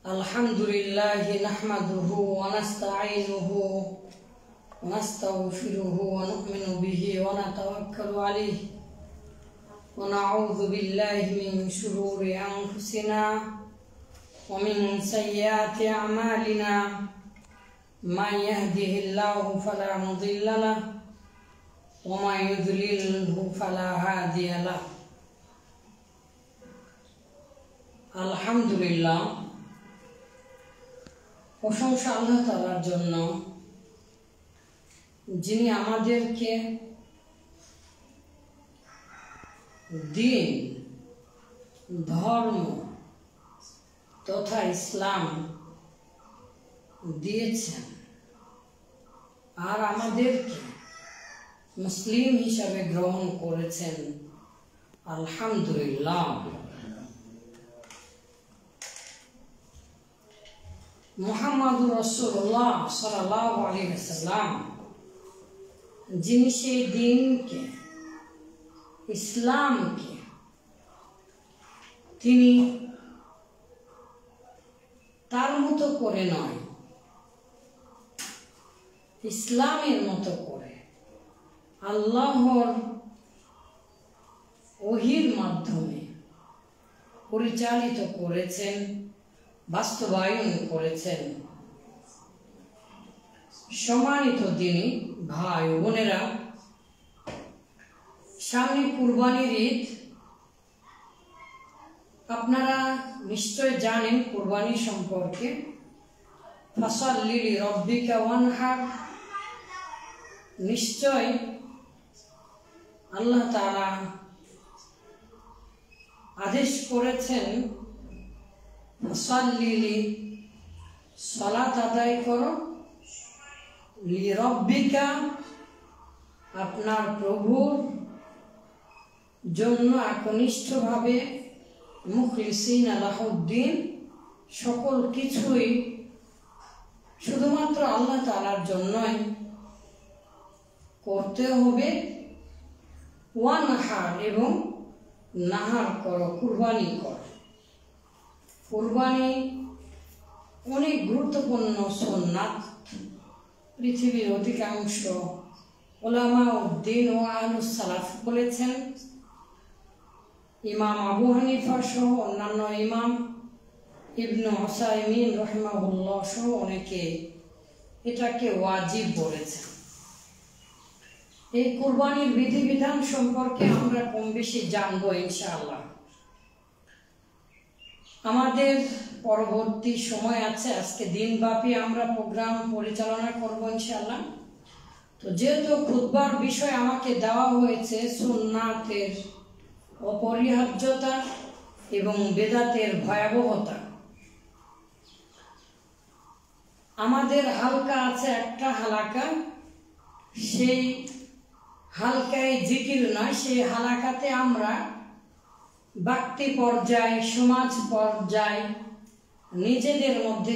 Alhamdulillah nahmaduhu wa nasta'inuhu wa nastaghfiruhu wa nu'minu bihi wa natawakkalu alayhi wa na'udzu billahi min shururi anfusina wa min sayyiati a'malina man yahdihillahu fala mudilla lahu wa man yudlilhu fala hadiya lahu. আলহামদুলিল্লাহ, প্রশংসা আল্লাহ তাআলার জন্য, যিনি আমাদেরকে দিন, ধর্ম তথা ইসলাম দিয়েছেন আর আমাদেরকে মুসলিম হিসাবে গ্রহণ করেছেন। আলহামদুলিল্লাহ। মুহাম্মাদুর রাসূলুল্লাহ সাল্লাল্লাহু আলাইহি ওয়াসাল্লাম, যিনি সেই দিনকে, ইসলামকে তিনি তার মতো করে নয়, ইসলামের মতো করে আল্লাহর ওহীর মাধ্যমে পরিচালিত করেছেন, বাস্তবায়ন করেছেন। সম্মানিত দিনী ভাই বোনেরা, সামনে কুরবানির ঈদ। আপনারা নিশ্চয় জানেন কুরবানি সম্পর্কে। ফাসাল্লি লিরাব্বিকা ওয়ানহার, নিশ্চয় আল্লাহ তাআলা আদেশ করেছেন সালাত আদায় করো, লিরাব্বিকা আপনার প্রভুর জন্য একনিষ্ঠভাবে, মুখলিসিনা লাহুদ্দিন সকল কিছুই শুধুমাত্র আল্লাহ তাআলার জন্যই করতে হবে। ওয়ানহার এবং নাহার করো, কুরবানি করো। কুরবানি অনেক গুরুত্বপূর্ণ সুন্নাত। পৃথিবীর অধিকাংশ উলামা উদ্দিন ও আহলুস সালাফ বলেছেন। ইমাম আবু হানিফা সহ অন্যান্য ইমাম, ইবনে উসাইমিন রাহিমাহুল্লাহ সহ অনেকে এটাকে ওয়াজিব বলেছেন। এই কুরবানির বিধিবিধান সম্পর্কে আমরা কম বেশি জানবো ইনশাআল্লাহ। আমাদের পরবর্তী সময় আছে, আজকে দিনব্যাপী আমরা প্রোগ্রাম পরিচালনা করব ইনশাআল্লাহ। তো যেহেতু খুতবার বিষয় আমাকে দেওয়া হয়েছে সুন্নাতের অপরিহার্যতা এবং বেদাতের ভয়াবহতা, আমাদের হালকা আছে একটা হালাকা, সেই হালকায় জিকির নয়, সেই হালাকাতে আমরা ব্যক্তি পর্যায়ে, সমাজ পর্যায়ে নিজেদের মধ্যে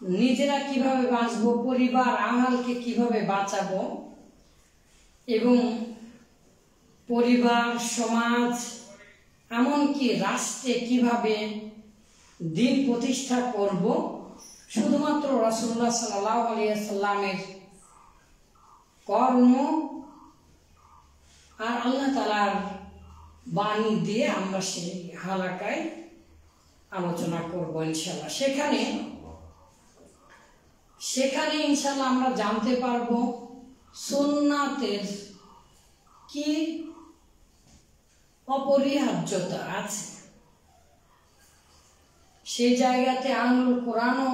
নিজেরা কিভাবে বাঁচবো, পরিবার আহালকে কিভাবে বাঁচাবো এবং পরিবার, সমাজ, এমনকি রাষ্ট্রে কিভাবে দিন প্রতিষ্ঠা করব, শুধুমাত্র রাসূলুল্লাহ সাল্লাল্লাহু আলাইহি ওয়াসাল্লামের কর্ম আর আল্লাহ তাআলার বাণী দিয়ে আমরা সেই হালাকায় আলোচনা করব ইনশাআল্লাহ। সেখানে ইনশাআল্লাহ আমরা জানতে পারবো সুন্নাতের কি অপরিহার্যতা আছে। সেই জায়গাতে আহলুল কোরআনও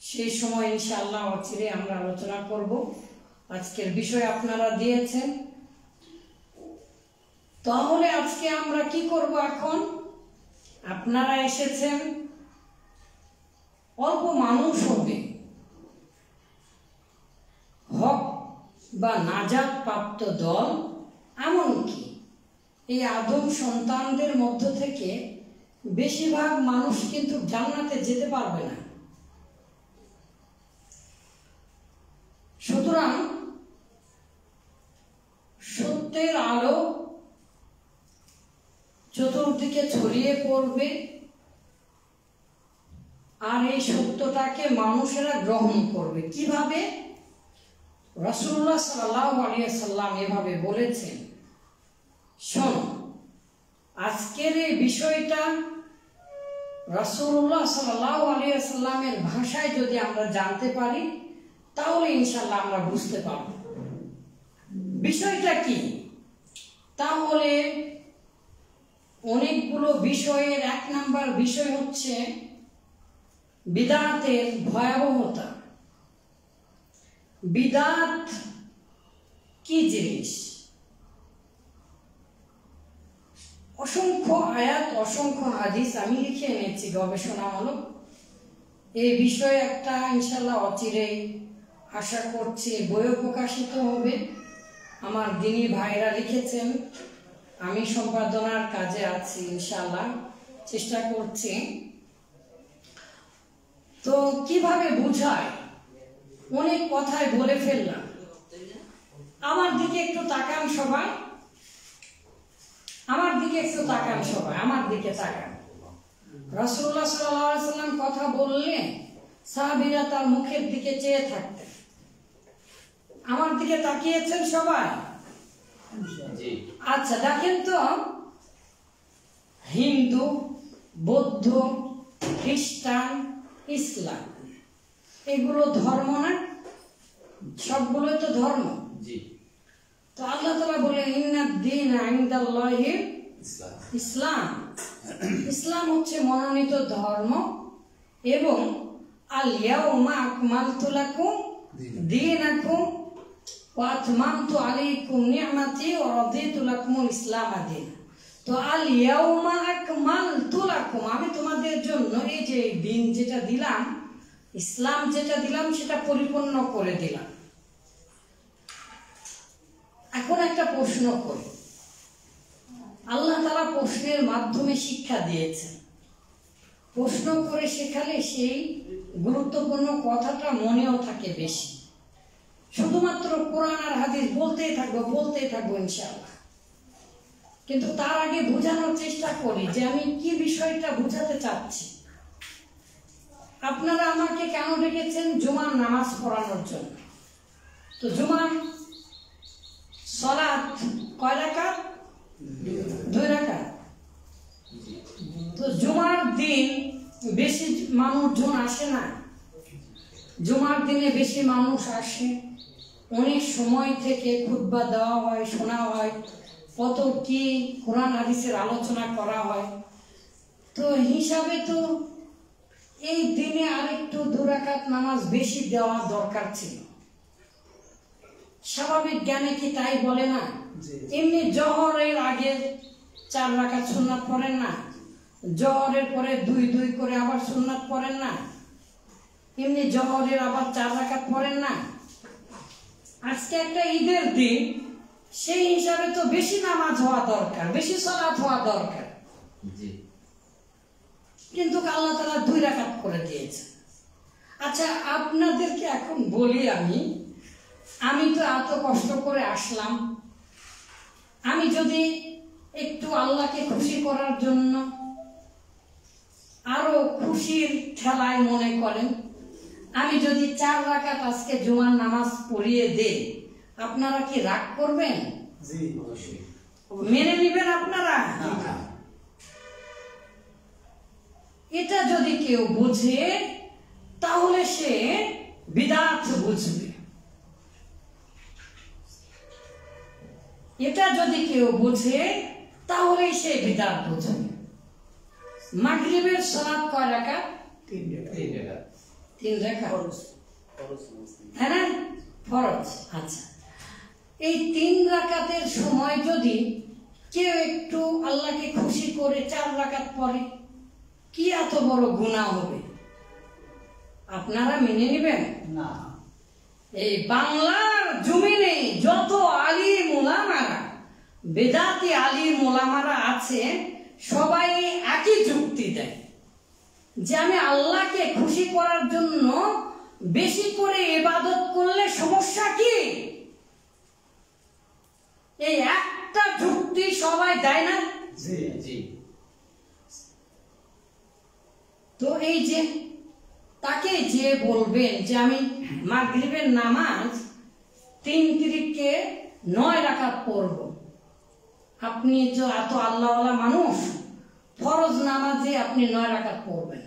সেই সময় ইনশাআল্লাহ অচিরে আমরা আলোচনা করব। আজকের বিষয় আপনারা দিয়েছেন, তাহলে আজকে আমরা কি করব? এখন আপনারা এসেছেন, অল্প মানুষ হবে, হক বা নাজাত প্রাপ্ত দল, এমনকি এই আদম সন্তানদের মধ্য থেকে বেশিরভাগ মানুষ কিন্তু জান্নাতে যেতে পারবে না। সুতরাং সত্যের আলো চতুর্দিকে ছড়িয়ে পড়বে, আর এই সত্যটাকে মানুষেরা গ্রহণ করবে। কিভাবে? রাসূলুল্লাহ সাল্লাল্লাহু আলাইহি ওয়াসাল্লাম এভাবে বলেছেন, শোনো, আজকের এই বিষয়টা রাসূলুল্লাহ সাল্লাল্লাহু আলাইহি ওয়াসাল্লামের ভাষায় যদি আমরা জানতে পারি, তাহলে ইনশাআল্লাহ আমরা বুঝতে পারব বিষয়টা কি। তাহলে অনেকগুলো বিষয়ের 1 নাম্বার বিষয় হচ্ছে বিদআতের ভয়াবহতা। বিদআত কি জিনিস? অসংখ্য আয়াত, অসংখ্য হাদিস আমি লিখে এনেছি গবেষণামূলক। এই বিষয়ে একটা ইনশাআল্লাহ অচিরেই আশা করছি বইও প্রকাশিত হবে। আমার দিনী ভাইরা লিখেছেন, আমি সম্পাদনার কাজে আছি, ইনশাআল্লাহ চেষ্টা করছি। তো কিভাবে বুঝায়, অনেক কথাই বলে ফেললাম। আমার দিকে একটু তাকান সবাই, আমার দিকে একটু তাকান সবাই, আমার দিকে তাকান। রাসূলুল্লাহ সাল্লাল্লাহু আলাইহি ওয়াসাল্লাম কথা বললেন, সাহাবীরা তার মুখের দিকে চেয়ে থাকতেন। আমার দিকে তাকিয়েছেন সবাই? আচ্ছা, দেখেন তো, হিন্দু, বৌদ্ধ, খ্রিস্টান, ইসলাম, এগুলো ধর্ম না? সবগুলোই তো ধর্ম। তো আল্লাহ তাআলা বলেন, ইন্নাদ দীনা ইনদাল্লাহি ইসলাম। ইসলাম হচ্ছে মনোনীত ধর্ম, এবং আল ইয়াউমা আকমালতু লাকুম দীনাকুম ওয়া আতমামতু আলাইকুম নি'মাতি ওয়া রাদিতু লাকুমুল ইসলাম দীনা। তো আল ইয়াউমা আকমালতু লাকুম, আমি তোমাদের জন্য এই যে দিন যেটা দিলাম, ইসলাম যেটা দিলাম, সেটা পরিপূর্ণ করে দিলাম। এখন একটা প্রশ্ন করি, আল্লাহ তাআলা প্রশ্নের মাধ্যমে শিক্ষা দিয়েছেন। প্রশ্ন করে শেখালে সেই গুরুত্বপূর্ণ কথাটা মনেও থাকে বেশি। শুধুমাত্র কোরআন আর হাদিস বলতেই থাকবো ইনশাআল্লাহ। কিন্তু তার আগে বোঝানোর চেষ্টা করি যে আমি কি বিষয়টা বোঝাতে চাচ্ছি। আপনারা আমাকে কেন ডেকেছেন? জুমার নামাজ পড়ানোর জন্য। তো জুমার সালাত কয় রাকাত? 2 রাকাত। তো জুমার দিন বেশি মানুষজন আসে না। জুমার দিনে বেশি মানুষ আসে, অনেক সময় থেকে খুতবা দেওয়া হয়, শোনা হয়, কত কি কোরআন হাদিসের আলোচনা করা হয়। তো হিসাবে তো এই দিনে আরেকটু 2 রাকাত নামাজ বেশি দেওয়া দরকার ছিল। স্বাভাবিক জ্ঞানে কি তাই বলে না? এমনি জোহরের আগে 4 রাকাত সুন্নাত পড়েন না? জোহরের পরে 2 করে আবার সুন্নাত পড়েন না? এমনি জোহরের আবার 4 রাকাত পড়েন না? আজকে একটা ঈদের দিন, সেই হিসাবে তো বেশি নামাজ হওয়া দরকার, বেশি সালাত হওয়া দরকার। কিন্তু আল্লাহ তাআলা 2 রাকাত করে দিয়েছে। আচ্ছা, আপনাদেরকে এখন বলি, আমি তো এত কষ্ট করে আসলাম, আমি যদি একটু আল্লাহকে খুশি করার জন্য আরো খুশির ঠেলায় মনে করেন, আমি যদি 4 রাকাত আজকে জুমার নামাজ পড়িয়ে দেই, আপনারা কি রাগ করবেন? মেনে নেবেন আপনারা? এটা যদি কেউ বুঝে, তাহলে সে বিদআত বুঝবে। এটা যদি কেউ বুঝে, তাহলে সে বিদআত বুঝবে। মাগরিবের সালাত কয় রাকাত? 3 রাকাত। হ্যাঁ না? ফরজ। আচ্ছা, এই 3 রাকাতের সময় যদি কেউ একটু আল্লাহকে খুশি করে 4 রাকাত পড়ে, কি এত বড় গুনাহ হবে? আপনারা মেনে নেবেন? না। এই বাংলার জমিনে যত আলিম ওলামারা, বেদাতি আলিম ওলামারা আছে, সবাই একই যুক্তি দেয় যে আমি আল্লাহকে খুশি করার জন্য বেশি করে ইবাদত করলে সমস্যা কি? এই একটা যুক্তি সবাই দেয় না? জি জি। তো এই যে তাকে যে বলবেন যে আমি মাগরিবের নামাজ 3 তিরিকে 9 রাকাত পড়ব, আপনি যে এত আল্লাহওয়ালা মানুষ, ফরজ নামাজে আপনি 9 রাকাত পড়বেন,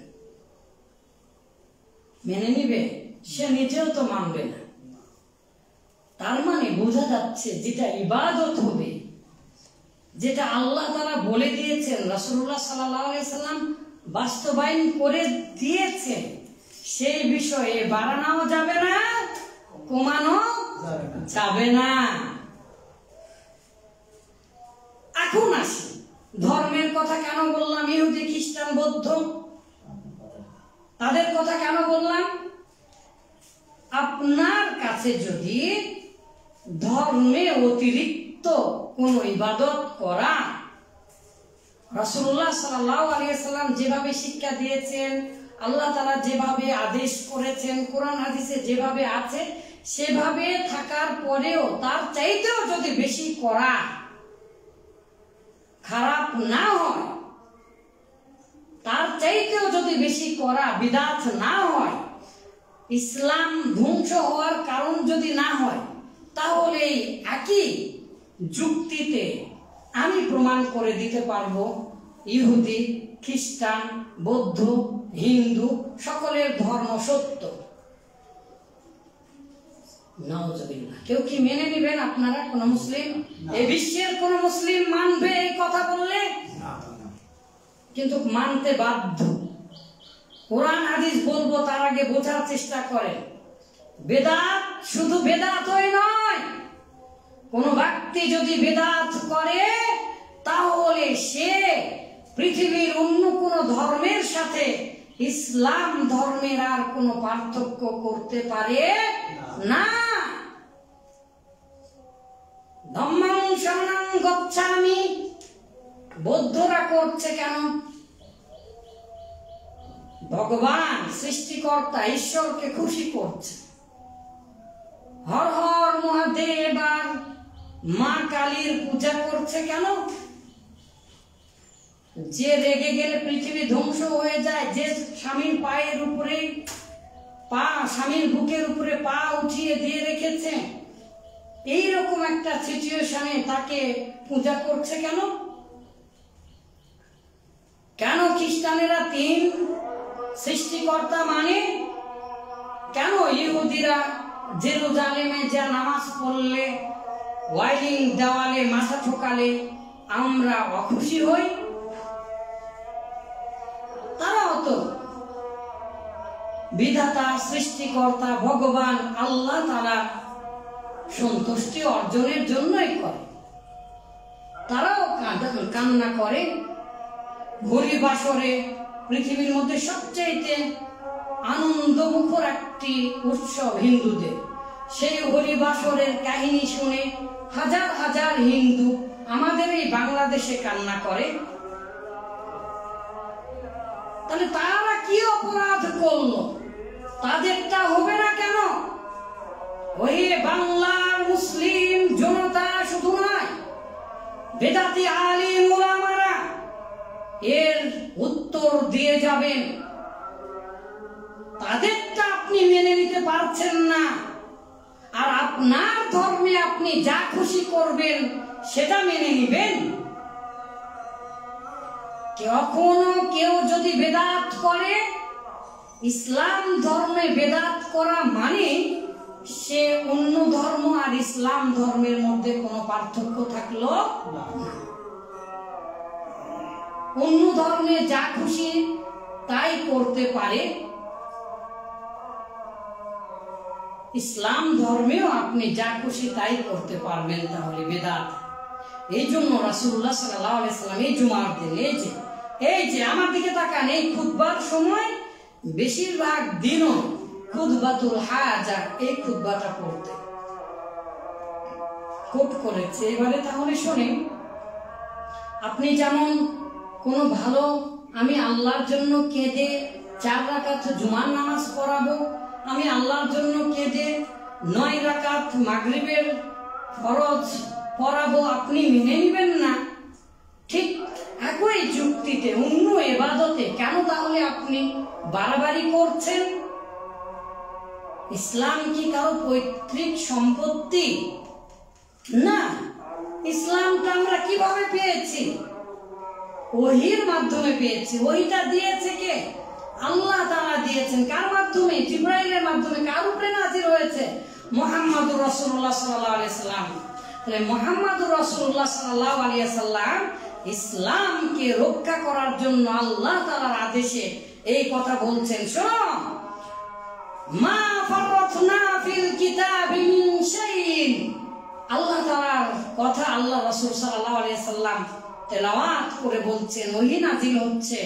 মেনে নিবে? সে নিজেও তো মানবে না। তার মানে বোঝা যাচ্ছে যেটা ইবাদত হবে, যেটা আল্লাহ তাআলা বলে দিয়েছেন, রাসূলুল্লাহ সাল্লাল্লাহু আলাইহি সাল্লাম বাস্তবায়ন করে দিয়েছেন, সেই বিষয়ে বাড়ানো যাবে না, কমানো যাবে না। এখন আসি ধর্মের কথা কেন বললাম, ইহুদি খ্রিস্টান বৌদ্ধ তাদের কথা কেন বললাম? আপনার কাছে যদি ধর্মে অতিরিক্ত কোন ইবাদত করা, রাসূলুল্লাহ সাল্লাল্লাহু আলাইহি সাল্লাম যেভাবে শিক্ষা দিয়েছেন, আল্লাহ তাআলা যেভাবে আদেশ করেছেন, কোরআন হাদিসে যেভাবে আছে সেভাবে থাকার পরেও তার চাইতেও যদি বেশি করা খারাপ না হয়, তার চাইতেও যদি বেশি করা বিদআত না হয়, ইসলাম ধ্বংস হওয়ার কারণ যদি না হয়, তাহলে একই যুক্তিতে আমি প্রমাণ করে দিতে পারবো ইহুদি, খ্রিস্টান, বৌদ্ধ, হিন্দু সকলের ধর্ম সত্য। নাউজুবিল্লাহ। কেউ কি মেনে নেবেন? আপনারা কোন মুসলিম, এই বিশ্বের কোন মুসলিম মানবে এই কথা বললে? কিন্তু মানতে বাধ্য। কোরআন হাদিস বলবো তার আগে বোঝার চেষ্টা করেন। বেদাত শুধু বেদাতই নয়, কোন ব্যক্তি যদি বেদাত করে তাহলে সে পৃথিবীর অন্য কোন ধর্মের সাথে ইসলাম ধর্মের আর কোনো পার্থক্য করতে পারে না। ধম্মং শরণং গচ্ছামি বৌদ্ধরা করছে কেন? ভগবান সৃষ্টিকর্তা ঈশ্বরকে খুশি করছে। হর হর মহাদেব আর মা কালীর পূজা করছে কেন? যে রেগে গেলে পৃথিবী ধ্বংস হয়ে যায়, যে স্বামীর পায়ের উপরে পা, স্বামীর বুকের উপরে পা উঠিয়ে দিয়ে রেখেছে, এইরকম একটা সিচুয়েশনে তাকে পূজা করছে কেন? কেন খ্রিস্টানেরা 3 সৃষ্টিকর্তা মানে? কেন ইহুদিরা জেরুজালেমে যা নামাজ পড়লে, ওয়াইলিং দেওয়ালে মাথা ঠোকালে আমরা অখুশি হই? তারাও তো বিধাতা, সৃষ্টিকর্তা ভগবান আল্লাহ তাআলা সন্তুষ্টি অর্জনের জন্যই করে। তারাও কান্না করে। হোলি বাসরে পৃথিবীর মধ্যে সবচেয়ে আনন্দমুখর একটি উৎসব হিন্দুদের। সেই হোলি বাসরের কাহিনী শুনে হাজার হাজার হিন্দু আমাদের এই বাংলাদেশে কান্না করে। তাহলে তারা কি অপরাধ করলো? তাদেরটা হবে না কেন? ওই বাংলার মুসলিম জনতা শুধু নয়, বেদাতি আলিম ওলামারা এর উত্তর দিয়ে যাবেন। তাদেরটা আপনি মেনে নিতে পারছেন না, আর আপনার ধর্মে আপনি যা খুশি করবেন সেটা মেনে নিবেন। কখনো কেউ যদি বেদাত করে, ইসলাম ধর্মে বেদাত করা মানে সে অন্য ধর্ম আর ইসলাম ধর্মের মধ্যে কোনো পার্থক্য থাকলো না। অন্য ধর্মে যা খুশি তাই করতে পারে, ইসলাম ধর্মেও আপনি যা খুশি তাই করতে পারবেন, তাহলে বেদাত। এই জন্য রাসূলুল্লাহ সাল্লাল্লাহু আলাইহি সাল্লাম এই জুমার দিন এই যে আমার দিকে তাকান, এই খুতবার সময় বেশিরভাগ দিনও খুতবাতুল হাজা এই খুতবাটা পড়তে কোট করেছে। এবারে তাহলে শোনেন, আপনি যেমন কোনো ভালো, আমি আল্লাহর জন্য কেঁদে 4 রাকাত জুমার নামাজ পড়াবো, আমি আল্লাহর জন্য কেঁদে 9 রাকাত মাগরিবের ফরজ পড়াবো, আপনি মেনে নেবেন না। ঠিক একই যুক্তিতে অন্য ইবাদতে কেন তাহলে আপনি বাড়াবাড়ি করছেন? ইসলাম কি কারো পৈতৃক সম্পত্তি? না। ইসলামটা আমরা কিভাবে পেয়েছি? ওহীর মাধ্যমে পেয়েছি। ওহীটা দিয়েছে কে? আল্লাহ তাআলা দিয়েছেন। কার মাধ্যমে? জিবরাইলের মাধ্যমে। কার উপরে নাযিল হয়েছে? মুহাম্মদুর রাসূলুল্লাহ সাল্লাল্লাহু আলাইহি সাল্লাম। তাহলে মুহাম্মদুর রাসূলুল্লাহ সাল্লাল্লাহু আলাইহি সাল্লাম ইসলামকে রক্ষা করার জন্য আল্লাহ তাআলার আদেশে এই কথা বলছেন। শোনো, মা ফারাতনা ফিল কিতাবি মিন শাইইন। আল্লাহ তাআলার কথা আল্লাহ রাসূল সাল্লাল্লাহু আলাইহি সাল্লাম তেলাওয়াত করে বলছেন, ওহী নাযিল হচ্ছে।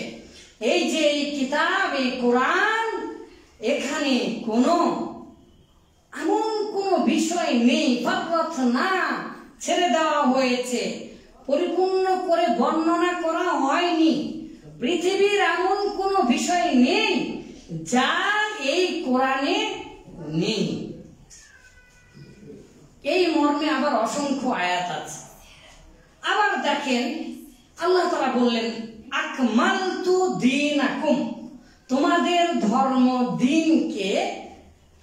এই যে এই কিতাব, এই কোরআন, এখানে কোনো এমন কোনো বিষয় নেই, ফারাতনা ছেড়ে দেওয়া হয়েছে, পরিপূর্ণ করে বর্ণনা করা হয়নি। পৃথিবীর এমন কোনো বিষয় নেই যা এই কোরআনে নেই। এই মর্মে আবার অসংখ্য আয়াত আছে। আবার দেখেন, আল্লাহ তাআলা বললেন, আকমালতু দীনাকুম, তোমাদের ধর্ম দিনকে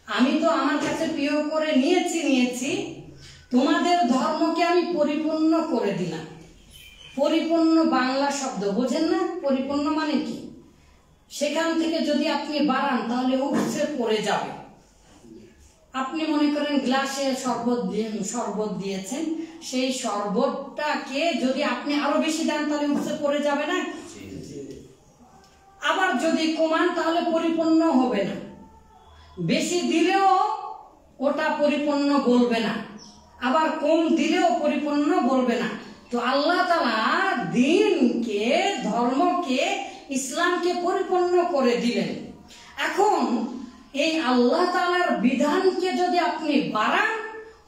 আমি তো আমার কাছে প্রিয় করে নিয়েছি, তোমাদের ধর্মকে আমি পরিপূর্ণ করে দিলাম। পরিপূর্ণ বাংলা শব্দ বোঝেন না? পরিপূর্ণ মানে কি? সেখান থেকে যদি আপনি বাড়ান তাহলে উপচে পড়ে যাবে। আপনি মনে করেন গ্লাসে শরবত দিয়েছেন, সেই শরবতটাকে যদি আপনি আরো বেশি দেন তাহলে উপচে পড়ে যাবে না? আবার যদি কমান তাহলে পরিপূর্ণ হবে না। বেশি দিলেও ওটা পরিপূর্ণ বলবে না, আবার কম দিলেও পরিপূর্ণ বলবে না। তো আল্লাহ তাআলা দ্বীনকে, ধর্মকে, ইসলামকে পরিপূর্ণ করে দিলেন। এখন এই আল্লাহ তাআলার বিধানকে যদি আপনি বাড়ান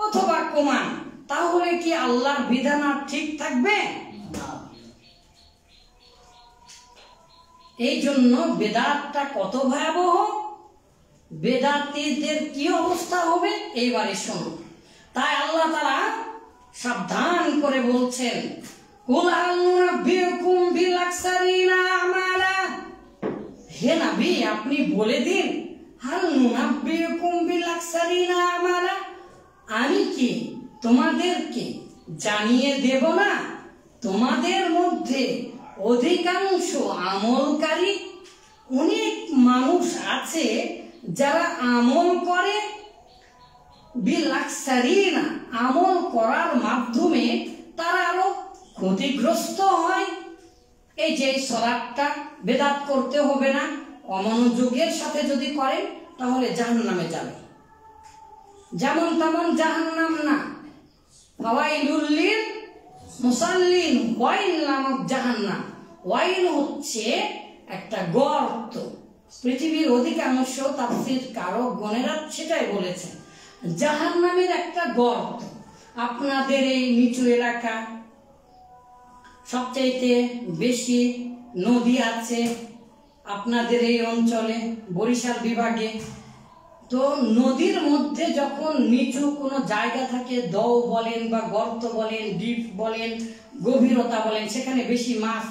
অথবা কমান, তাহলে কি আল্লাহর বিধান আর ঠিক থাকবে? এই জন্য বেদাতটা কত ভয়াবহ, বেদাতীদের কি অবস্থা হবে এইবারে শুনুন। তাই আল্লাহ তাআলা সাবধান করে বলছেন, কুল হাল নুনাব্বিউকুম বিল আকসারিনা আমালা। হে নবী, আপনি বলে দিন, হাল নুনাব্বিউকুম বিল আকসারিনা আমালা, আমি কি তোমাদেরকে জানিয়ে দেব না তোমাদের মধ্যে অধিকাংশ আমলকারী অনেক মানুষ আছে যারা আমল করে, বিল আকসারিনা, আমল করার মাধ্যমে তারা আরো ক্ষতিগ্রস্ত হয়। এই যে সালাতটা বেদাত করতে হবে না, অমনোযোগের সাথে যদি করেন তাহলে জাহান্নামে যাবে। যেমন তেমন জাহান্নাম না, ফাওয়াইলুল লিল মুসাল্লিন, ওয়াইল নামক জাহান্নাম। ওয়াইল হচ্ছে একটা গর্ত। পৃথিবীর অধিকাংশ তাফসীর কারকগণেরা সেটাই বলেছেন, জাহান্নামের একটা গর্ত। আপনাদের এই নিচু এলাকা, সবচাইতে বেশি নদী আছে আপনাদের এই অঞ্চলে, বরিশাল বিভাগে। তো নদীর মধ্যে যখন নিচু কোনো জায়গা থাকে, দও বলেন বা গর্ত বলেন, ডিপ বলেন, গভীরতা বলেন, সেখানে বেশি মাছ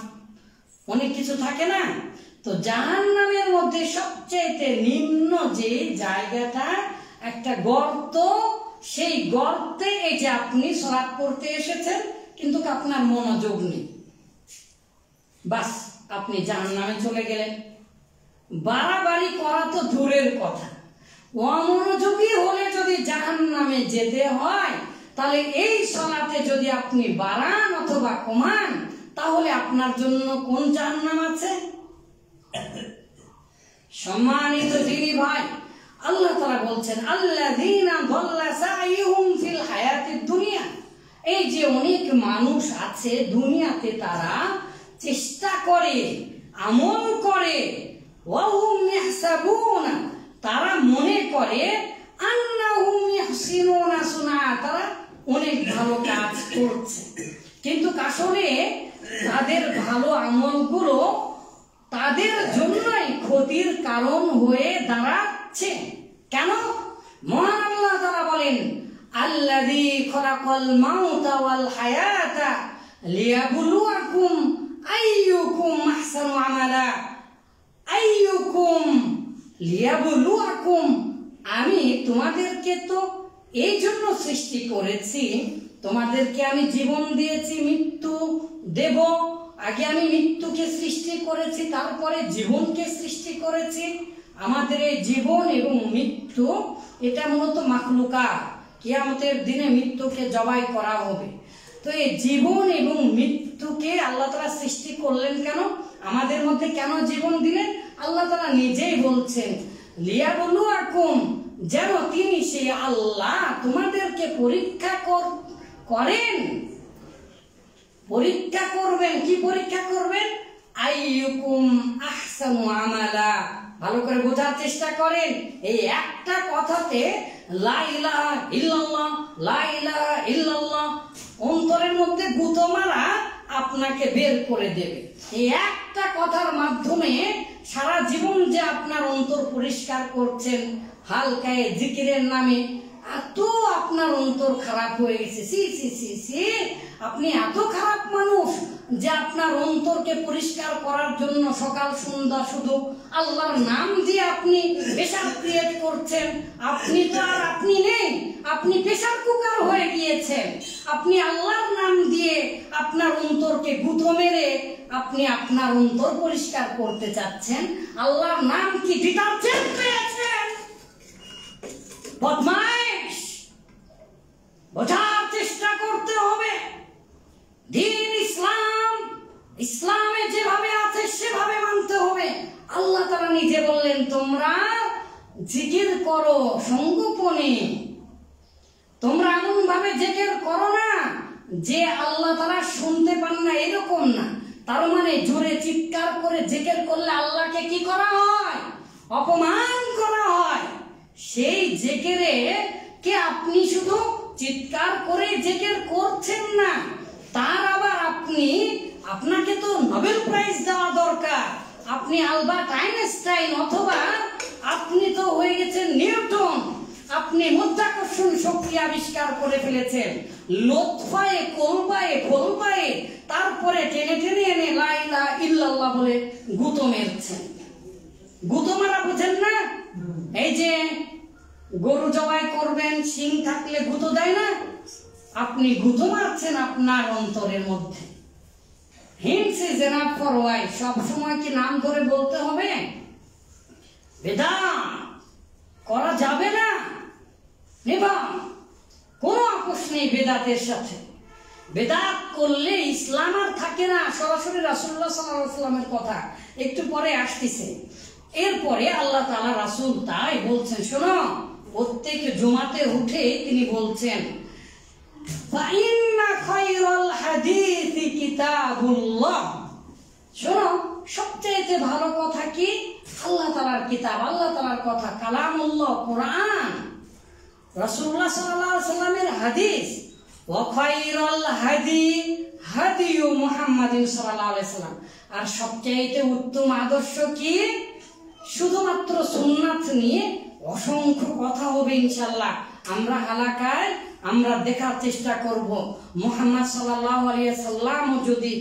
অনেক কিছু থাকে না? তো জাহান্নামের মধ্যে সবচেয়ে নিম্ন যে জায়গাটা একটা গর্ত, সেই গর্তে এই যে আপনি সালাত পড়তে এসেছেন কিন্তু আপনার মনোযোগ নেই, বাস আপনি জাহান্নামে চলে গেলেন। বাড়াবাড়ি করা তো দূরের কথা, অমনোযোগী হলে যদি জাহান্নামে যেতে হয় তাহলে এই সালাতে যদি আপনি বাড়ান অথবা কমান, তাহলে আপনার জন্য কোন জাহান্নাম আছে? সম্মানিত দিনী ভাই, আল্লাহ তাআলা বলছেন, আল্লাযীনা দাল্লা সাইয়ুহুম ফিল হায়াতিদ দুনিয়া। এই যে অনেক মানুষ আছে দুনিয়াতে, তারা চেষ্টা করে, আমল করে, ওয়া হুম ইয়াহসাবুনা, তারা মনে করে আন্নাহুম ইয়াহসিনুনা সুনা, তারা অনেক ভালো কাজ করছে, কিন্তু আসলে তাদের ভালো আমলগুলো তাদের জন্যই ক্ষতির কারণ হয়ে দাঁড়াচ্ছে। কেন? মহান আল্লাহ তাআলা বলেন, আল্লাযী খলাকাল মাউতা ওয়াল হায়াতা লিয়াবলুয়াকুম আইয়ুকুম আহসানু আমালা। আইয়ুকুম লিয়াবলুয়াকুম, আমি তোমাদেরকে তো এই জন্য সৃষ্টি করেছি, তোমাদেরকে আমি জীবন দিয়েছি, মৃত্যু দেব। আগে আমি মৃত্যুকে সৃষ্টি করেছি, তারপরে জীবনকে সৃষ্টি করেছি। আমাদের এই জীবন এবং মৃত্যু এটা মূলত মাখলুকাত, কিয়ামতের দিনে মৃত্যুকে জবাই করা হবে। তো এই জীবন এবং মৃত্যুকে আল্লাহ তাআলা সৃষ্টি করলেন কেন? আমাদের মধ্যে কেন জীবন দিলেন? আল্লাহ তাআলা নিজেই বলছেন, লিয়াবলুয়াকুম, যেন তিনি সেই আল্লাহ তোমাদেরকে পরীক্ষা করেন, পরীক্ষা করবেন। কি পরীক্ষা করবেন? আইয়ুকুম আহসানু আমালা। ভালো করে বোঝার চেষ্টা করেন। এই একটা কথাতে লা ইলাহা ইল্লাল্লাহ, লা ইলাহা ইল্লাল্লাহ অন্তরের মধ্যে গুঁতো মারা আপনাকে বের করে দেবে। এই একটা কথার মাধ্যমে সারা জীবন যে আপনার অন্তর পরিষ্কার করছেন হালকায় জিকিরের নামে, এত আপনার অন্তর খারাপ হয়ে গেছে। সি সি সি সি, আপনি এত খারাপ মানুষ যে আপনার অন্তরকে পরিষ্কার করার জন্য সকাল সন্ধ্যা শুধু আল্লাহর নাম দিয়ে আপনি প্রেসার ক্রিয়েট করছেন। আপনি তো আর আপনি নেই, আপনি প্রেসার কুকার হয়ে গিয়েছেন। আপনি আল্লাহর নাম দিয়ে আপনার অন্তরকে গুঁতো মেরে আপনি আপনার অন্তর পরিষ্কার করতে চাচ্ছেন। আল্লাহর নাম কি ডিটারজেন্ট পেয়েছেন? বদমাইশ, বোঝার চেষ্টা করতে হবে। দ্বীন ইসলাম, ইসলামে যেভাবে আছে সেভাবে মানতে হবে। আল্লাহ তাআলা নিজে বললেন, তোমরা জিকির করো সংগোপনে, তোমরা এমন ভাবে জিকির করো না যে আল্লাহ তাআলা শুনতে পান না, এরকম না। তার মানে জোরে চিৎকার করে জিকির করলে আল্লাহকে কি করা হয়? অপমান করা হয়। সেই জিকিরে কে আপনি শুধু চিৎকার করে জিকির করছেন না, তার আবার আপনাকে তো নোবেল প্রাইজ দেওয়া দরকার। আপনি আলবার্ট আইনস্টাইন, অথবা আপনি তো হয়ে গেছেন নিউটন। আপনি মাধ্যাকর্ষণ শক্তি আবিষ্কার করে ফেলেছেন, লোৎফায়ে কলবায়ে ফলবায়ে, তারপরে টেনে টেনে এনে লা ইলাহা ইল্লাল্লাহ বলে গুঁতো মেরছেন। গুঁতো মারা বুঝেন না? এই যে গরু জবাই করবেন, শিং থাকলে গুঁতো দেয় না? আপনি গুঁতো মারছেন আপনার অন্তরের মধ্যে। Hints is enough for wise. সব সময় কি নাম ধরে বলতে হবে? বেদাত করা যাবে না, নেবা, কোনো আপোষ নেই বেদাতের সাথে। বেদাত করলে ইসলাম আর থাকে না। সরাসরি রাসূলুল্লাহ সাল্লাল্লাহু আলাইহি ওয়াসাল্লামের কথা একটু পরে আসতেছে। এরপরে আল্লাহ তাআলা রাসূল তাই বলছেন, শোনো, প্রত্যেক জুমাতে উঠে তিনি বলছেন, ফাইন্না খায়রাল হাদিসি কিতাবুল্লাহ। শোনো, সবচেয়ে ভালো কথা কি? আল্লাহ তাআলার কিতাব, আল্লাহ তাআলার কথা, কালামুল্লাহ, কোরআন, রাসূলুল্লাহ সাল্লাল্লাহু আলাইহি ওয়াসাল্লামের হাদিস। ওয়া খায়রাল হাদি হাদিয়ু মুহাম্মাদিন সাল্লাল্লাহু আলাইহি ওয়াসাল্লাম। আর সবচেয়ে উত্তম আদর্শ কি? শুধুমাত্র সুন্নাত নিয়ে অসংখ্য কথা হবে ইনশাআল্লাহ। আমরা হালাকায় আমরা দেখার চেষ্টা করব মুহাম্মদ সাল্লাল্লাহু আলাইহি ওয়াসাল্লাম যদি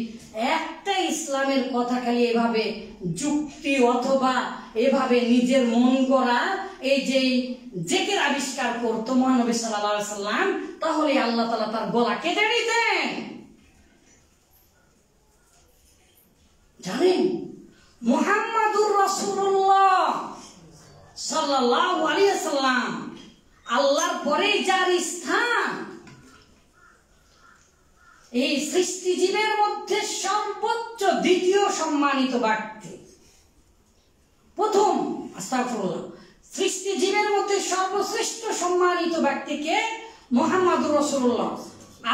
একটা ইসলামের কথা খালি এভাবে যুক্তি অথবা এভাবে নিজের মন গড়া এই যে জিকির আবিষ্কার করতো মহানবী সাল্লাল্লাহু আলাইহি ওয়াসাল্লাম, তাহলে আল্লাহ তাআলা তার গলা কেটে দিতেন। জানেন, মুহাম্মাদুর রাসূলুল্লাহ সাল্লাল্লাহু আলাইহি ওয়াসাল্লাম আল্লাহর পরেই যার স্থান, এই সৃষ্টিজীবের মধ্যে সর্বোচ্চ দ্বিতীয় সম্মানিত ব্যক্তি। প্রথম, আস্তাগফিরুল্লাহ, সৃষ্টিজীবের মধ্যে সর্বশ্রেষ্ঠ সম্মানিত ব্যক্তিকে মুহাম্মাদুর রাসূলুল্লাহ,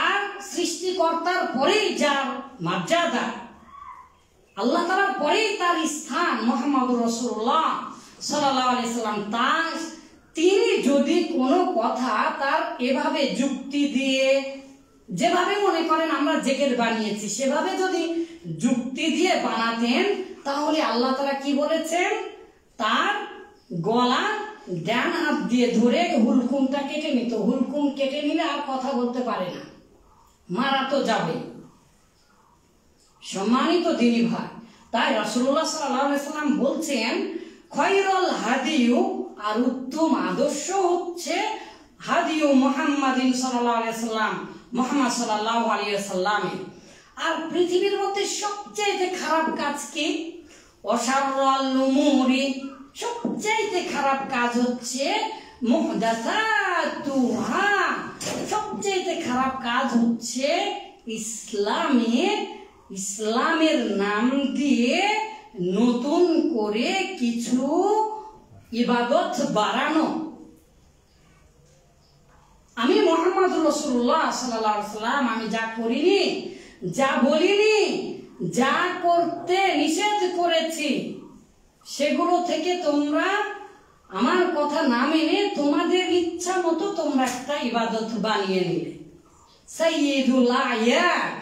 আর সৃষ্টিকর্তার পরেই যার মর্যাদা, আল্লাহ তাআলার পরেই তার স্থান মুহাম্মাদুর রাসূলুল্লাহ সাল্লাল্লাহু আলাইহি সাল্লাম তিনি যদি কোনো কথা তার এভাবে যুক্তি দিয়ে, যেভাবে মনে করেন আমরা জেকের বানিয়েছি সেভাবে যদি যুক্তি দিয়ে বানাতেন, তাহলে আল্লাহ তাআলা কি বলেছেন, তার গলা ডান হাত দিয়ে ধরে হুলকুমটা কেটে নিত। হুলকুম কেটে নিলে আর কথা বলতে পারে না, মারা তো যাবে। সম্মানিত দিনী ভাই, তাই রাসূলুল্লাহ সাল্লাল্লাহু আলাইহি সাল্লাম বলছেন, খয়রুল হাদিয়ু, আর উত্তম আদর্শ হচ্ছে হাদিয়ু মুহাম্মাদিন সাল্লাল্লাহু আলাইহি সাল্লাম, মুহাম্মদ সাল্লাল্লাহু আলাইহি সাল্লামের। আর পৃথিবীর মধ্যে সবচেয়ে খারাপ কাজ কি? অশাররুল উমুরি, সবচেয়ে খারাপ কাজ হচ্ছে মুহদাসাতুহা, সবচেয়ে খারাপ কাজ হচ্ছে ইসলামের নাম দিয়ে নতুন করে কিছু ইবাদত বাড়ানো। আমি মুহাম্মদুর রাসূলুল্লাহ সাল্লাল্লাহু আলাইহি সাল্লাম, আমি যা করিনি, যা বলিনি, যা করতে নিষেধ করেছি, সেগুলো থেকে তোমরা আমার কথা না মেনে তোমাদের ইচ্ছা মতো তোমরা একটা ইবাদত বানিয়ে নিলে। সাইয়্যিদুল আয়াদ,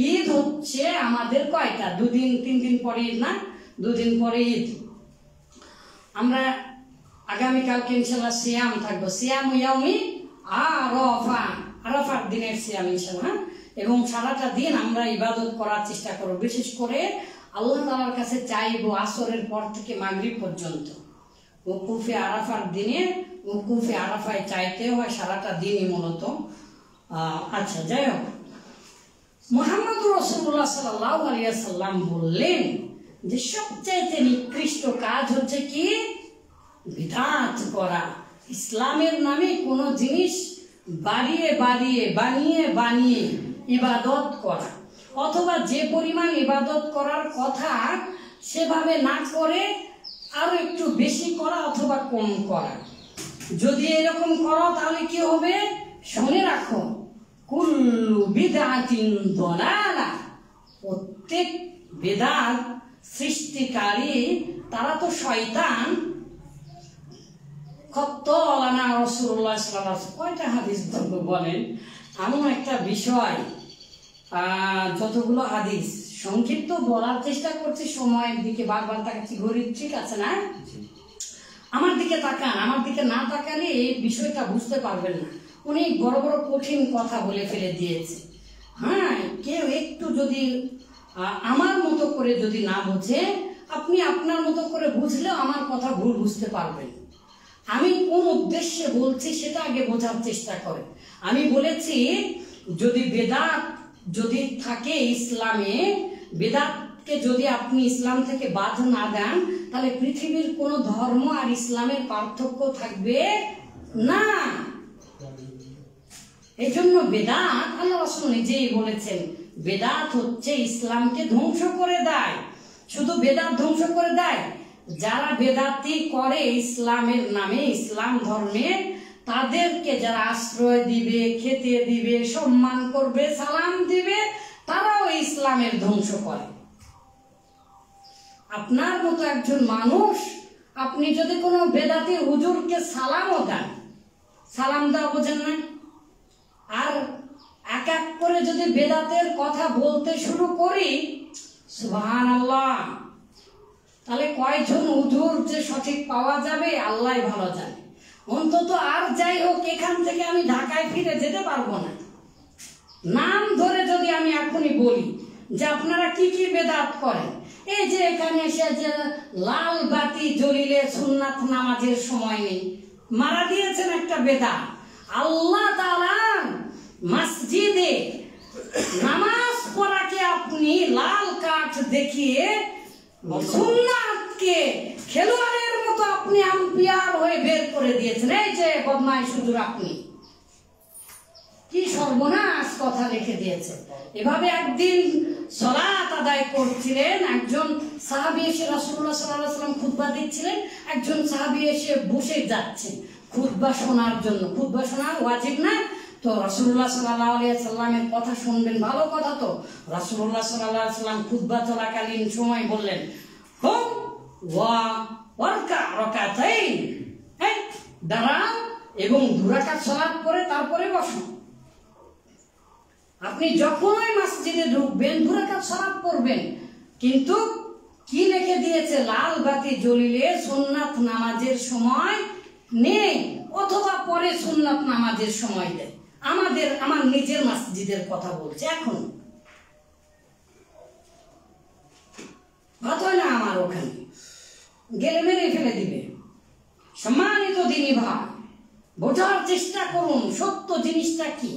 ঈদ হচ্ছে আমাদের কয়টা? 2 দিন 3 দিন পরে ঈদ না? 2 দিন পরে ঈদ। আমরা আগামীকালকে ইনশাআল্লাহ সিয়াম থাকবো, সিয়াম ইয়াউমি আরাফা, আরাফার দিনের সিয়াম ইনশাআল্লাহ। এবং সারাটা দিন আমরা ইবাদত করার চেষ্টা করব। বিশেষ করে আল্লাহ তাআলার কাছে চাইবো আসরের পর থেকে মাগরিব পর্যন্ত। ওকুফে আরাফার দিনে, ওকুফে আরাফায় চাইতে হয় সারাটা দিনই মূলত। আচ্ছা, যাই হোক, মুহাম্মদুর রাসূলুল্লাহ সাল্লাল্লাহু আলাইহি সাল্লাম বললেন যে সবচাইতে নিকৃষ্ট কাজ হচ্ছে কি? বিদআত করা, ইসলামের নামে কোনো জিনিস বাড়িয়ে বানিয়ে ইবাদত করা, অথবা যে পরিমাণ ইবাদত করার কথা সেভাবে না করে আরো একটু বেশি করা অথবা কম করা। যদি এরকম করো তাহলে কি হবে? শুনে রাখো, কুল্লু বিদআতিন দালালা, প্রত্যেক বিদআত সৃষ্টিকারী তারা তো শয়তান। খত্তালানা রাসূলুল্লাহ সাল্লাল্লাহু আলাইহি ওয়াসাল্লাম, কয়টা হাদিস বলেন? এমন একটা বিষয়, যতগুলো হাদিস সংক্ষিপ্ত বলার চেষ্টা করছি, সময়ের দিকে বারবার তাকাচ্ছি, ঘড়ি ঠিক আছে না? আমার দিকে তাকান, আমার দিকে না তাকালে এই বিষয়টা বুঝতে পারবেন না। অনেক বড় বড় কঠিন কথা বলে ফেলে দিয়েছে। হ্যাঁ, কেউ একটু যদি আমার মতো করে যদি না বোঝে, আপনি আপনার মতো করে বুঝলেও আমার কথা ভুল বুঝতে পারবেন। আমি কোন উদ্দেশ্যে বলছি সেটা আগে বোঝার চেষ্টা করেন। আমি বলেছি, যদি বেদাত যদি থাকে ইসলামে, বেদাতকে যদি আপনি ইসলাম থেকে বাদ না দেন, তাহলে পৃথিবীর কোন ধর্ম আর ইসলামের পার্থক্য থাকবে না। এই জন্য বেদাত, আল্লাহ রাসূল নিজেই বলেছেন, বেদাত হচ্ছে ইসলামকে ধ্বংস করে দেয়। শুধু বেদাত ধ্বংস করে দেয়, যারা বেদাতি করে ইসলামের নামে, ইসলাম ধর্মে, তাদেরকে যারা আশ্রয় দিবে, খেতে দিবে, সম্মান করবে, সালাম দিবে, তারাও ইসলামের ধ্বংস করে। আপনার মতো একজন মানুষ, আপনি যদি কোনো বেদাতি হুজুরকে সালামও দেন, সালাম দেওয়া বোঝেন না, আর এক এক করে যদি বেদাতের কথা বলতে শুরু করি, সুবহানাল্লাহ, তাহলে কয়জন হুজুর যে সঠিক পাওয়া যাবে আল্লাহই ভালো জানে। অন্তত আর যাই হোক, এখান থেকে আমি ঢাকায় ফিরে যেতে পারবো না। নাম ধরে যদি আমি এখনই বলি যে আপনারা কি কি বেদাত করেন, এই যে এখানে এসে যে লাল বাতি জ্বলিলে সুন্নাত নামাজের সময় নেই, মারা দিয়েছেন একটা বেদাত। আল্লাহ তাআলা মসজিদে নামাজ পড়াকে আপনি লাল কাঠ দেখিয়ে সুন্নাতকে খেলোয়াড়ের মতো আপনি আম্পায়ার হয়ে বের করে দিয়েছেন। এই যে বদমাইশ হুজুর, আপনি কি সর্বনাশ কথা লিখে দিয়েছে। এভাবে একদিন সালাত আদায় করছিলেন, একজন সাহাবী এসে রাসূলুল্লাহ সাল্লাল্লাহু আলাইহি ওয়াসাল্লাম খুতবা দিচ্ছিলেন, একজন সাহাবী এসে বসে যাচ্ছেন খুতবা শোনার জন্য। খুতবা শোনা ওয়াজিব না, তো রাসূলুল্লাহ সাল্লাল্লাহু আলাইহি ওয়াসাল্লামের কথা শুনবেন, ভালো কথা। তো রাসূলুল্লাহ সাল্লাল্লাহু আলাইহি ওয়াসাল্লাম খুতবা চলাকালীন সময় বললেন, হুম ওয়া ওয়ারকা রাকাতাইন, হ্যাঁ দাঁড়ান এবং 2 রাকাত সালাত করে তারপরে বসুন। আপনি যখনই মসজিদে ঢুকবেন 2 রাকাত সালাত পড়বেন, কিন্তু কি লিখে দিয়েছে, লাল বাতি জ্বলিলে সুন্নাত নামাজের সময় নেই, অথবা পরে সুন্নাত নামাজের সময় দেয়। আমার নিজের মসজিদের কথা বলছে, এখন ভাত হয় না আমার ওখানে, গেলে মেরে ফেলে দিবে। সম্মানিত দিনী ভাই, বোঝার চেষ্টা করুন সত্য জিনিসটা কি।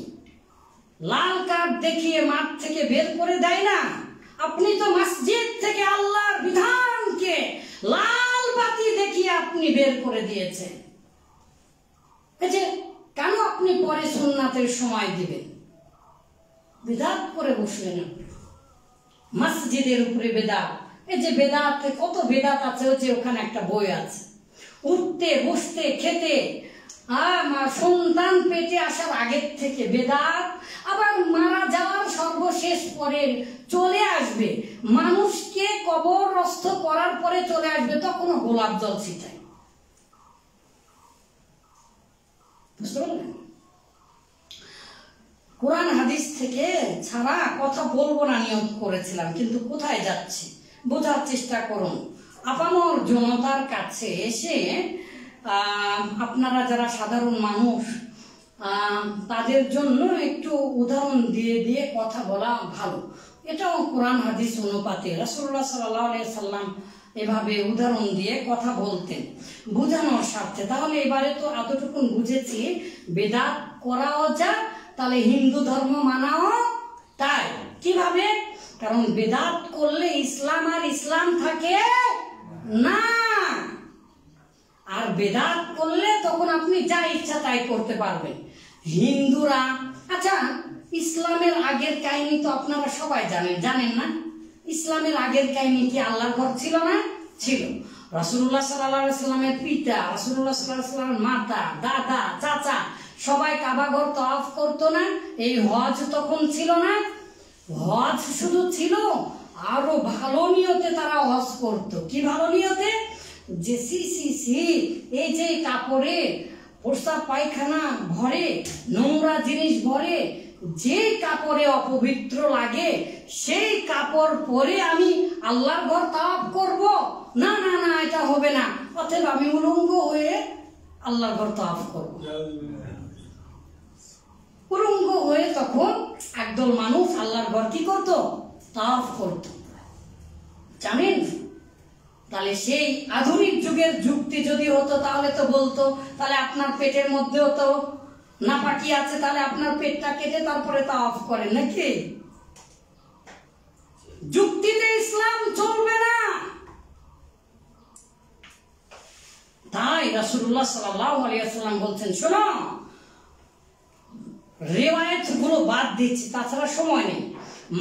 লাল কার্ড দেখিয়ে মাঠ থেকে বের করে দেয় না। আপনি তো মসজিদ থেকে আল্লাহর বিধানকে লাল বাতি দেখিয়ে আপনি বের করে দিয়েছেন। এই যে কেন আপনি পরে সুন্নাতের সময় দিবেন? বেদাত করে বসলেন আপনি মসজিদের উপরে। বেদাত, এই যে বেদাত, কত বেদাত আছে, যে ওখানে একটা বই আছে, উঠতে বসতে খেতে, সন্তান পেটে আসার আগের থেকে বেদাত, আবার মারা যাওয়ার সর্বশেষ পরে চলে আসবে, মানুষকে কবরস্থ করার পরে চলে আসবে, তখনও গোলাপ জল ছিটায়। বুঝতে পারলেন? কোরআন হাদিস থেকে ছাড়া কথা বলবো না নিয়ত করেছিলাম, কিন্তু কোথায় যাচ্ছি বোঝার চেষ্টা করুন। আপামর জনতার কাছে এসে আপনারা যারা সাধারণ মানুষ, তাদের জন্য একটু উদাহরণ দিয়ে দিয়ে কথা বলা ভালো। এটাও কোরআন হাদিস অনুপাতে রাসূলুল্লাহ সাল্লাল্লাহু আলাইহি সাল্লাম এভাবে উদাহরণ দিয়ে কথা বলতেন বোঝানোর স্বার্থে। তাহলে এবারে তো এতটুকুন বুঝেছি, বেদাত করাও যা, তাহলে হিন্দু ধর্ম মানাও তাই। কিভাবে? কারণ বেদাত করলে ইসলাম আর ইসলাম থাকে না, আর বেদাত করলে তখন আপনি যা ইচ্ছা তাই করতে পারবেন। হিন্দুরা, আচ্ছা ইসলামের আগের কাহিনী তো আপনারা সবাই জানেন না? ইসলামের আগের কাহিনী কি আল্লাহর ঘর ছিল না? ছিল। রাসূলুল্লাহ সাল্লাল্লাহু আলাইহি সাল্লামের পিতা, রাসূলুল্লাহ সাল্লাল্লাহু আলাইহি সাল্লামের মাতা, দাদা, চাচা সবাই কাবা ঘর তওয়াফ করতো না? এই হজ তখন ছিল না? হজ শুধু ছিল, আরো ভালো নিয়তে তারা হজ করতো। কি ভালো নিয়তে? যে এই যে কাপড়ে প্রস্রাব পায়খানা ভরে, নোংরা জিনিস ভরে, যে কাপড়ে অপবিত্র লাগে সেই কাপড় পরে আমি আল্লাহর ঘর তাওয়াফ করব? না না না, এটা হবে না। অতএব আমি উলঙ্গ হয়ে আল্লাহর ঘর তাওয়াফ করব। উলঙ্গ হয়ে তখন একদল মানুষ আল্লাহর ঘর কি করত? তাওয়াফ করত। জানেন? তাহলে সেই আধুনিক যুগের যুক্তি যদি হতো, তাহলে তো বলতো তাহলে আপনার পেটের মধ্যেও তো নাপাকি আছে, তাহলে আপনার পেটটা কেটে তারপরে তাওয়াফ করেন নাকি? যুক্তিতে ইসলাম চলবে না। তাই রাসূলুল্লাহ সাল্লাল্লাহু আলাইহি ওয়াসাল্লাম বলছেন, শোনো, রিওয়ায়াত গুলো বাদ দিচ্ছি, তাছাড়া সময় নেই।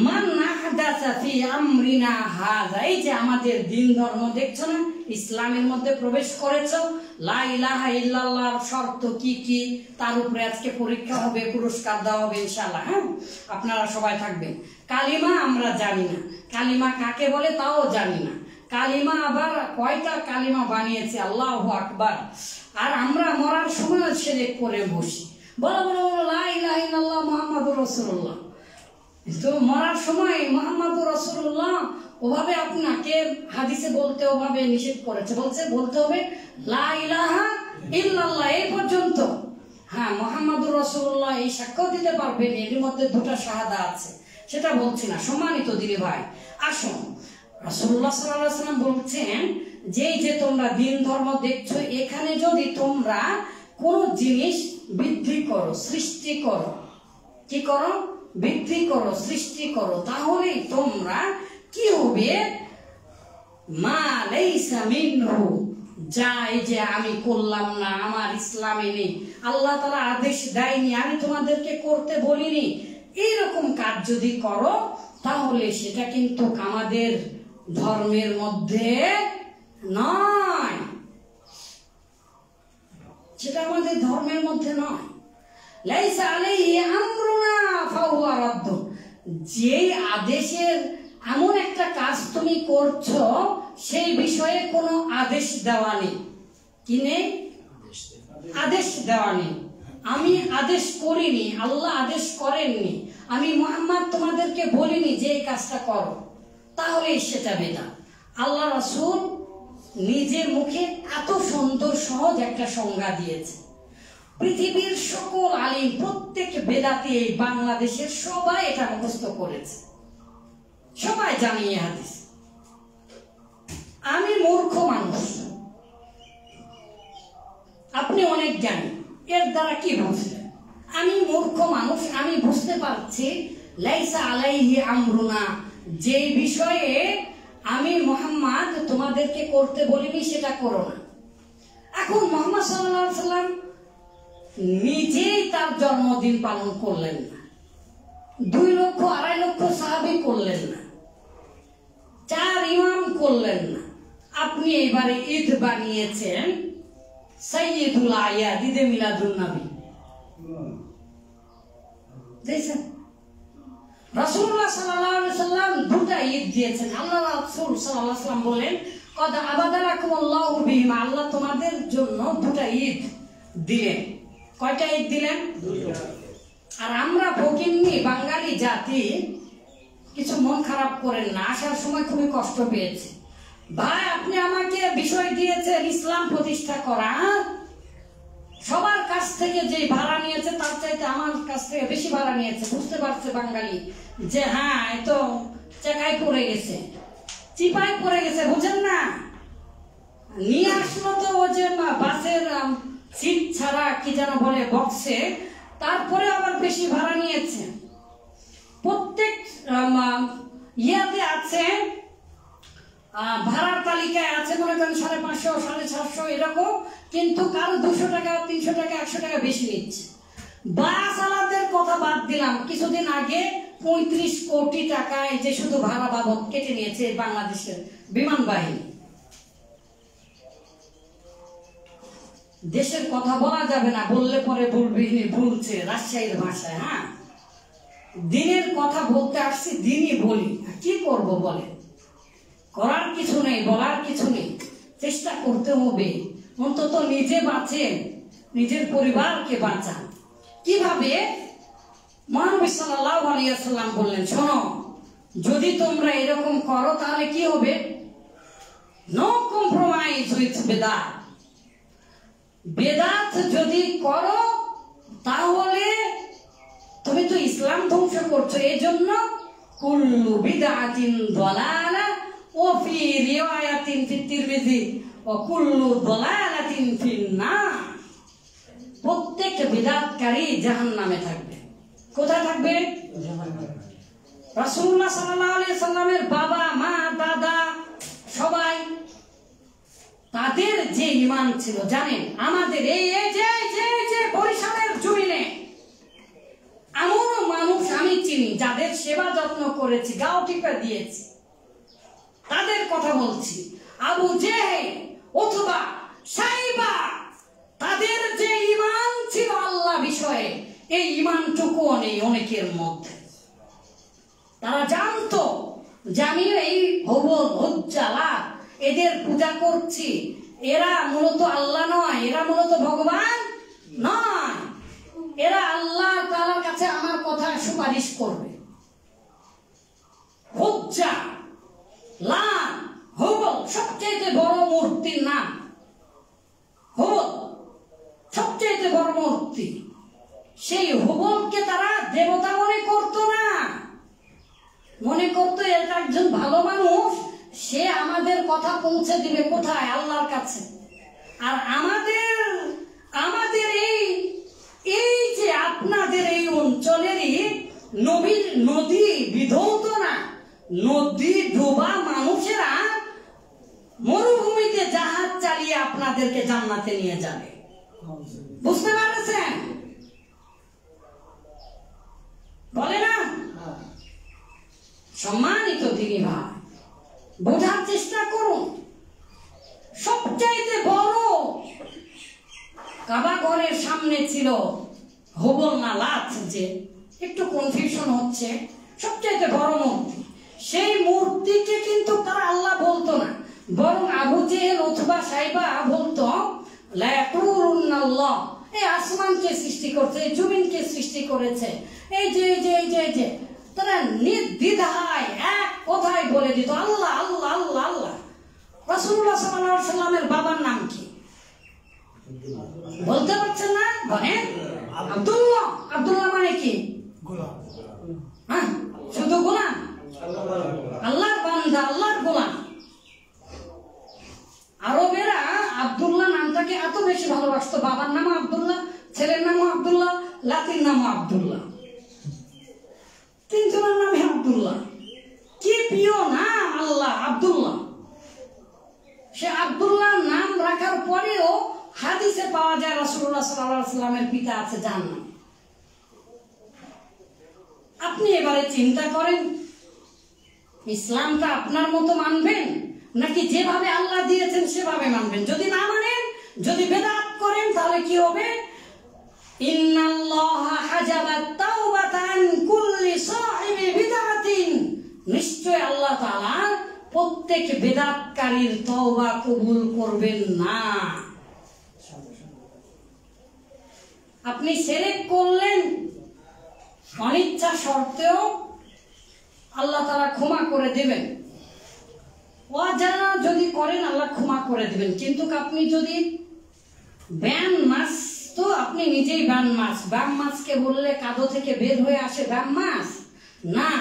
মান আহদাসা ফি আমরিনা হাযা, এই যে আমাদের দিন ধর্ম দেখছো না, ইসলামের মধ্যে প্রবেশ করেছো, লা ইলাহা ইল্লাল্লাহর শর্ত কি কি তার উপরে আজকে পরীক্ষা হবে, পুরস্কার দেওয়া হবে ইনশাআল্লাহ। হ্যাঁ, আপনারা সবাই থাকবেন। কালিমা আমরা জানি না, কালিমা কাকে বলে তাও জানি না। কালিমা আবার কয়টা কালিমা বানিয়েছে, আল্লাহু আকবার। আর আমরা মরার সময় শিরক করে বসি, বলো বলো বলো লা ইলাহা ইল্লাল্লাহ মুহাম্মাদুর রাসূলুল্লাহ। তো মরার সময় মুহাম্মাদুর রাসূলুল্লাহ ওভাবে আপনাকে হাদিসে বলতে ওভাবে নিষেধ করেছে, বলতে হবে লা ইলাহা ইল্লাল্লাহ এই পর্যন্ত। হ্যাঁ, মুহাম্মাদুর রাসূলুল্লাহ এই সাক্ষ্য দিতে পারবেন, এর মধ্যে দুটো শাহাদা আছে, সেটা বলছি না। সম্মানিত দিনী ভাই, আসুন, রাসূলুল্লাহ সাল্লাল্লাহু আলাইহি ওয়াসাল্লাম বলছেন যে তোমরা দিন ধর্ম দেখছো, এখানে যদি তোমরা কোন জিনিস বৃদ্ধি করো, সৃষ্টি করো, কি করো? বৃদ্ধি করো, সৃষ্টি করো, তাহলে তোমরা কি হবে? মা লাইসা মিনহু, যা এই যে আমি করলাম না, আমার ইসলামে নেই, আল্লাহ তাআলা আদেশ দেয়নি, আমি তোমাদেরকে করতে বলিনি, এইরকম কাজ যদি করো তাহলে সেটা কিন্তু আমাদের ধর্মের মধ্যে নয়, সেটা আমাদের ধর্মের মধ্যে নয়। লাইসা আলাইহি আমরুনা ফাহুয়া রাদ্দুন, যে আদেশের এমন একটা কাজ তুমি করছো সেই বিষয়ে কোনো আদেশ দেওয়া নেই। কি নেই? আদেশ দেওয়া নেই। আমি আদেশ করিনি, আল্লাহ আদেশ করেননি, আমি মুহাম্মদ তোমাদেরকে বলিনি যে এই কাজটা করো, তাহলে সেটা বেদা। আল্লাহ রাসূল নিজের মুখে এত সুন্দর সহজ একটা সংজ্ঞা দিয়েছে। পৃথিবীর সকল আলিম, প্রত্যেক বেদাতি এই বাংলাদেশের সবাই এটা মুখস্থ করেছে, সবাই জানি এই হাদিস। আমি মূর্খ মানুষ, আপনি অনেক জ্ঞানী, এর দ্বারা কি বুঝলেন? আমি মূর্খ মানুষ, আমি বুঝতে পারছি লাইসা আলাইহি আমরুনা, যে বিষয়ে আমি মুহাম্মদ তোমাদেরকে করতে বলিনি সেটা করো না। এখন মুহাম্মদ সাল্লাল্লাহু আলাইহি সাল্লাম নিজেই তার জন্মদিন পালন করলেন না, 2 লক্ষ 2.5 লক্ষ সাহাবী করলেন না, 4 ইমাম করলেন না। আপনি এবারে ঈদ বানিয়েছেন সাইয়্যিদুল আয়াদ, ঈদে মিলাদুন নবী। দেখছেন রাসূলুল্লাহ সাল্লাল্লাহু আলাইহি সাল্লাম 2টা ঈদ দিয়েছেন। আল্লাহ রাসূল সাল্লাল্লাহু আলাইহি সাল্লাম বলেন কদ আবাদালাকুমুল্লাহু বিহিমা, আল্লাহ তোমাদের জন্য 2টা ঈদ দিলেন। কয়টা ঈদ দিলেন? 2টা। আর আমরা ফকিন্নি বাঙালি জাতি কিছু মন খারাপ করেন না, আসার সময় খুবই কষ্ট পেয়েছি। ভাই আপনি আমাকে বিষয় দিয়েছেন ইসলাম প্রতিষ্ঠা করা, সবার কাছ থেকে যে ভাড়া নিয়েছে তার চাইতে আমার কাছ থেকে বেশি ভাড়া নিয়েছে। বুঝতে পারছে বাঙালি যে হ্যাঁ এ তো চাকায় পড়ে গেছে, চিপায় পড়ে গেছে, বুঝেন না? নিয়ে আসলো তো ও যে বাসের সিট ছাড়া কি যেন বলে বক্সে, তারপরে আবার বেশি ভাড়া নিয়েছে। প্রত্যেক ইয়াতে আছে, ভাড়ার তালিকায় আছে মনে করেন 550, 750 এরকম, কিন্তু কারো 200 টাকা, 300 টাকা, 100 টাকা বেশি নিচ্ছে। বাস আলাদের কথা বাদ দিলাম, কিছুদিন আগে 35 কোটি টাকায় যে শুধু ভাড়া বাবদ কেটে নিয়েছে বাংলাদেশের বিমান বাহিনী। দেশের কথা বলা যাবে না, বললে পরে ভুলছে রাজশাহীর ভাষায়। হ্যাঁ, দিনের কথা বলতে আসছি, দিনই বলি, কি করব বলে? করার কিছু নেই, বলার কিছু নেই, চেষ্টা করতে হবে। অন্তত নিজে বাঁচেন, নিজের পরিবারকে বাঁচান। কিভাবে? মহানবী সাল্লাল্লাহু আলাইহি ওয়াসাল্লাম বললেন, শোনো, যদি তোমরা এরকম করো তাহলে কি হবে? নো কম্প্রোমাইজ উইথ বেদাত। বেদাত যদি করো তাহলে তুমি তো ইসলাম ধ্বংস করছো। এজন্য কুল্লু বিদআতিন দালালা ওয়া ফি রিওয়ায়াতিন ফি তিরমিজি ওয়া কুল্লু দালালাতিন ফিন নার। প্রত্যেক বিদআতকারী জাহান্নামে থাকবে। কোথায় থাকবে? জাহান্নামে। রাসূলুল্লাহ সাল্লাল্লাহু আলাইহি সাল্লামের বাবা, মা, দাদা সবাই তাদের যে ঈমান ছিল জানেন, আমাদের এই যে বরিশালের জমিনে এমন মানুষ আমি চিনি যাদের সেবা যত্ন করেছি, গাও টিপা দিয়েছি, তাদের কথা বলছি। আবু জেহেল অথবা সাইবা, তাদের যে ঈমান ছিল আল্লাহ বিষয়ে, এই ঈমানটুকুও নেই অনেকের মধ্যে। তারা জানতো যে আমি এই হবল হজ্জালা এদের পূজা করছি, এরা মূলত আল্লাহ নয়, এরা মূলত ভগবান নয়, এরা আল্লাহ তাআলার কাছে আমার কথা সুপারিশ করবে। হজ্জা, লাত, হুবল সবচেয়ে বড় মূর্তির নাম। হুবল সবচেয়ে বড় মূর্তি। সেই হুবলকে তারা দেবতা মনে করতো না, মনে করতো এটা একজন ভালো মানুষ, সে আমাদের কথা পৌঁছে দিবে কোথায়? আল্লাহর কাছে। আর আমাদের এই যে আপনাদের এই অঞ্চলেরই নদী বিধৌত না, নদী ডোবা মানুষেরা মরুভূমিতে জাহাজ চালিয়ে আপনাদেরকে জান্নাতে নিয়ে যাবে। বুঝতে পারছেন? বলে না? সম্মানিত দিনী ভাই, বোঝার চেষ্টা করুন। সবচাইতে বড় কাবা ঘরের সামনে ছিল হুবল না লাত, যে একটু কনফিউশন হচ্ছে, সবচাইতে বড় মূর্তি। সেই মূর্তিকে কিন্তু তারা আল্লাহ বলতো না, বরং আবু জেহেল অথবা সাইবা বলতো লা ইয়াকুলুনাল্লাহ, এই আসমানকে সৃষ্টি করছে, এই জমিনকে সৃষ্টি করেছে, এই যে এই যে এই যে এই যে, তারা নির্দ্বিধায় এক কথায় বলে দিত আল্লাহ আল্লাহ আল্লাহ আল্লাহ। রাসূলুল্লাহ সাল্লাল্লাহু আলাইহি ওয়াসাল্লামের বাবার নাম কি বলতে পারছেন না? বলেন আব্দুল্লাহ। আব্দুল্লাহ মানে কি? গোলাম। হ্যাঁ, শুধু গোলাম, আল্লাহর বান্দা, আল্লাহর গোলাম। আরবেরা আব্দুল্লাহ নামটাকে এত বেশি ভালোবাসতো, বাবার নাম আব্দুল্লাহ, ছেলের নামও আব্দুল্লাহ, লাতির নামও আব্দুল্লাহ, তিনজনের নামে আব্দুল্লাহ। কি প্রিয় নাম আল্লাহ, আব্দুল্লাহ। সে আব্দুল্লাহ নাম রাখার পরেও হাদিসে পাওয়া যায় রাসূলুল্লাহ সাল্লাল্লাহু আলাইহি ওয়াসাল্লামের পিতা আছে জান্নাত। আপনি এবারে চিন্তা করেন, ইসলামটা আপনার মতো মানবেন নাকি যেভাবে আল্লাহ দিয়েছেন সেভাবে মানবেন? যদি না মানেন, যদি বেদাত করেন, তাহলে কি হবে? ইন্নাল্লাহা হাজাবাত তাওবাতা আন কুল্লি সাহিবি বিদআতিন, নিশ্চয় আল্লাহ তাআলা প্রত্যেক বেদাতকারীর তওবা কবুল করবেন না। আপনি শিরক করলেন অনিচ্ছা সত্ত্বেও আল্লাহ তাআলা ক্ষমা করে দেবেন, অজানা যদি করেন আল্লাহ ক্ষমা করে দেবেন। কিন্তু আপনি যদি ব্যান মাছ, তো আপনি নিজেই ব্যান মাছ। ব্যাম মাছকে বললে কাদো থেকে বের হয়ে আসে ব্যাম মাছ না,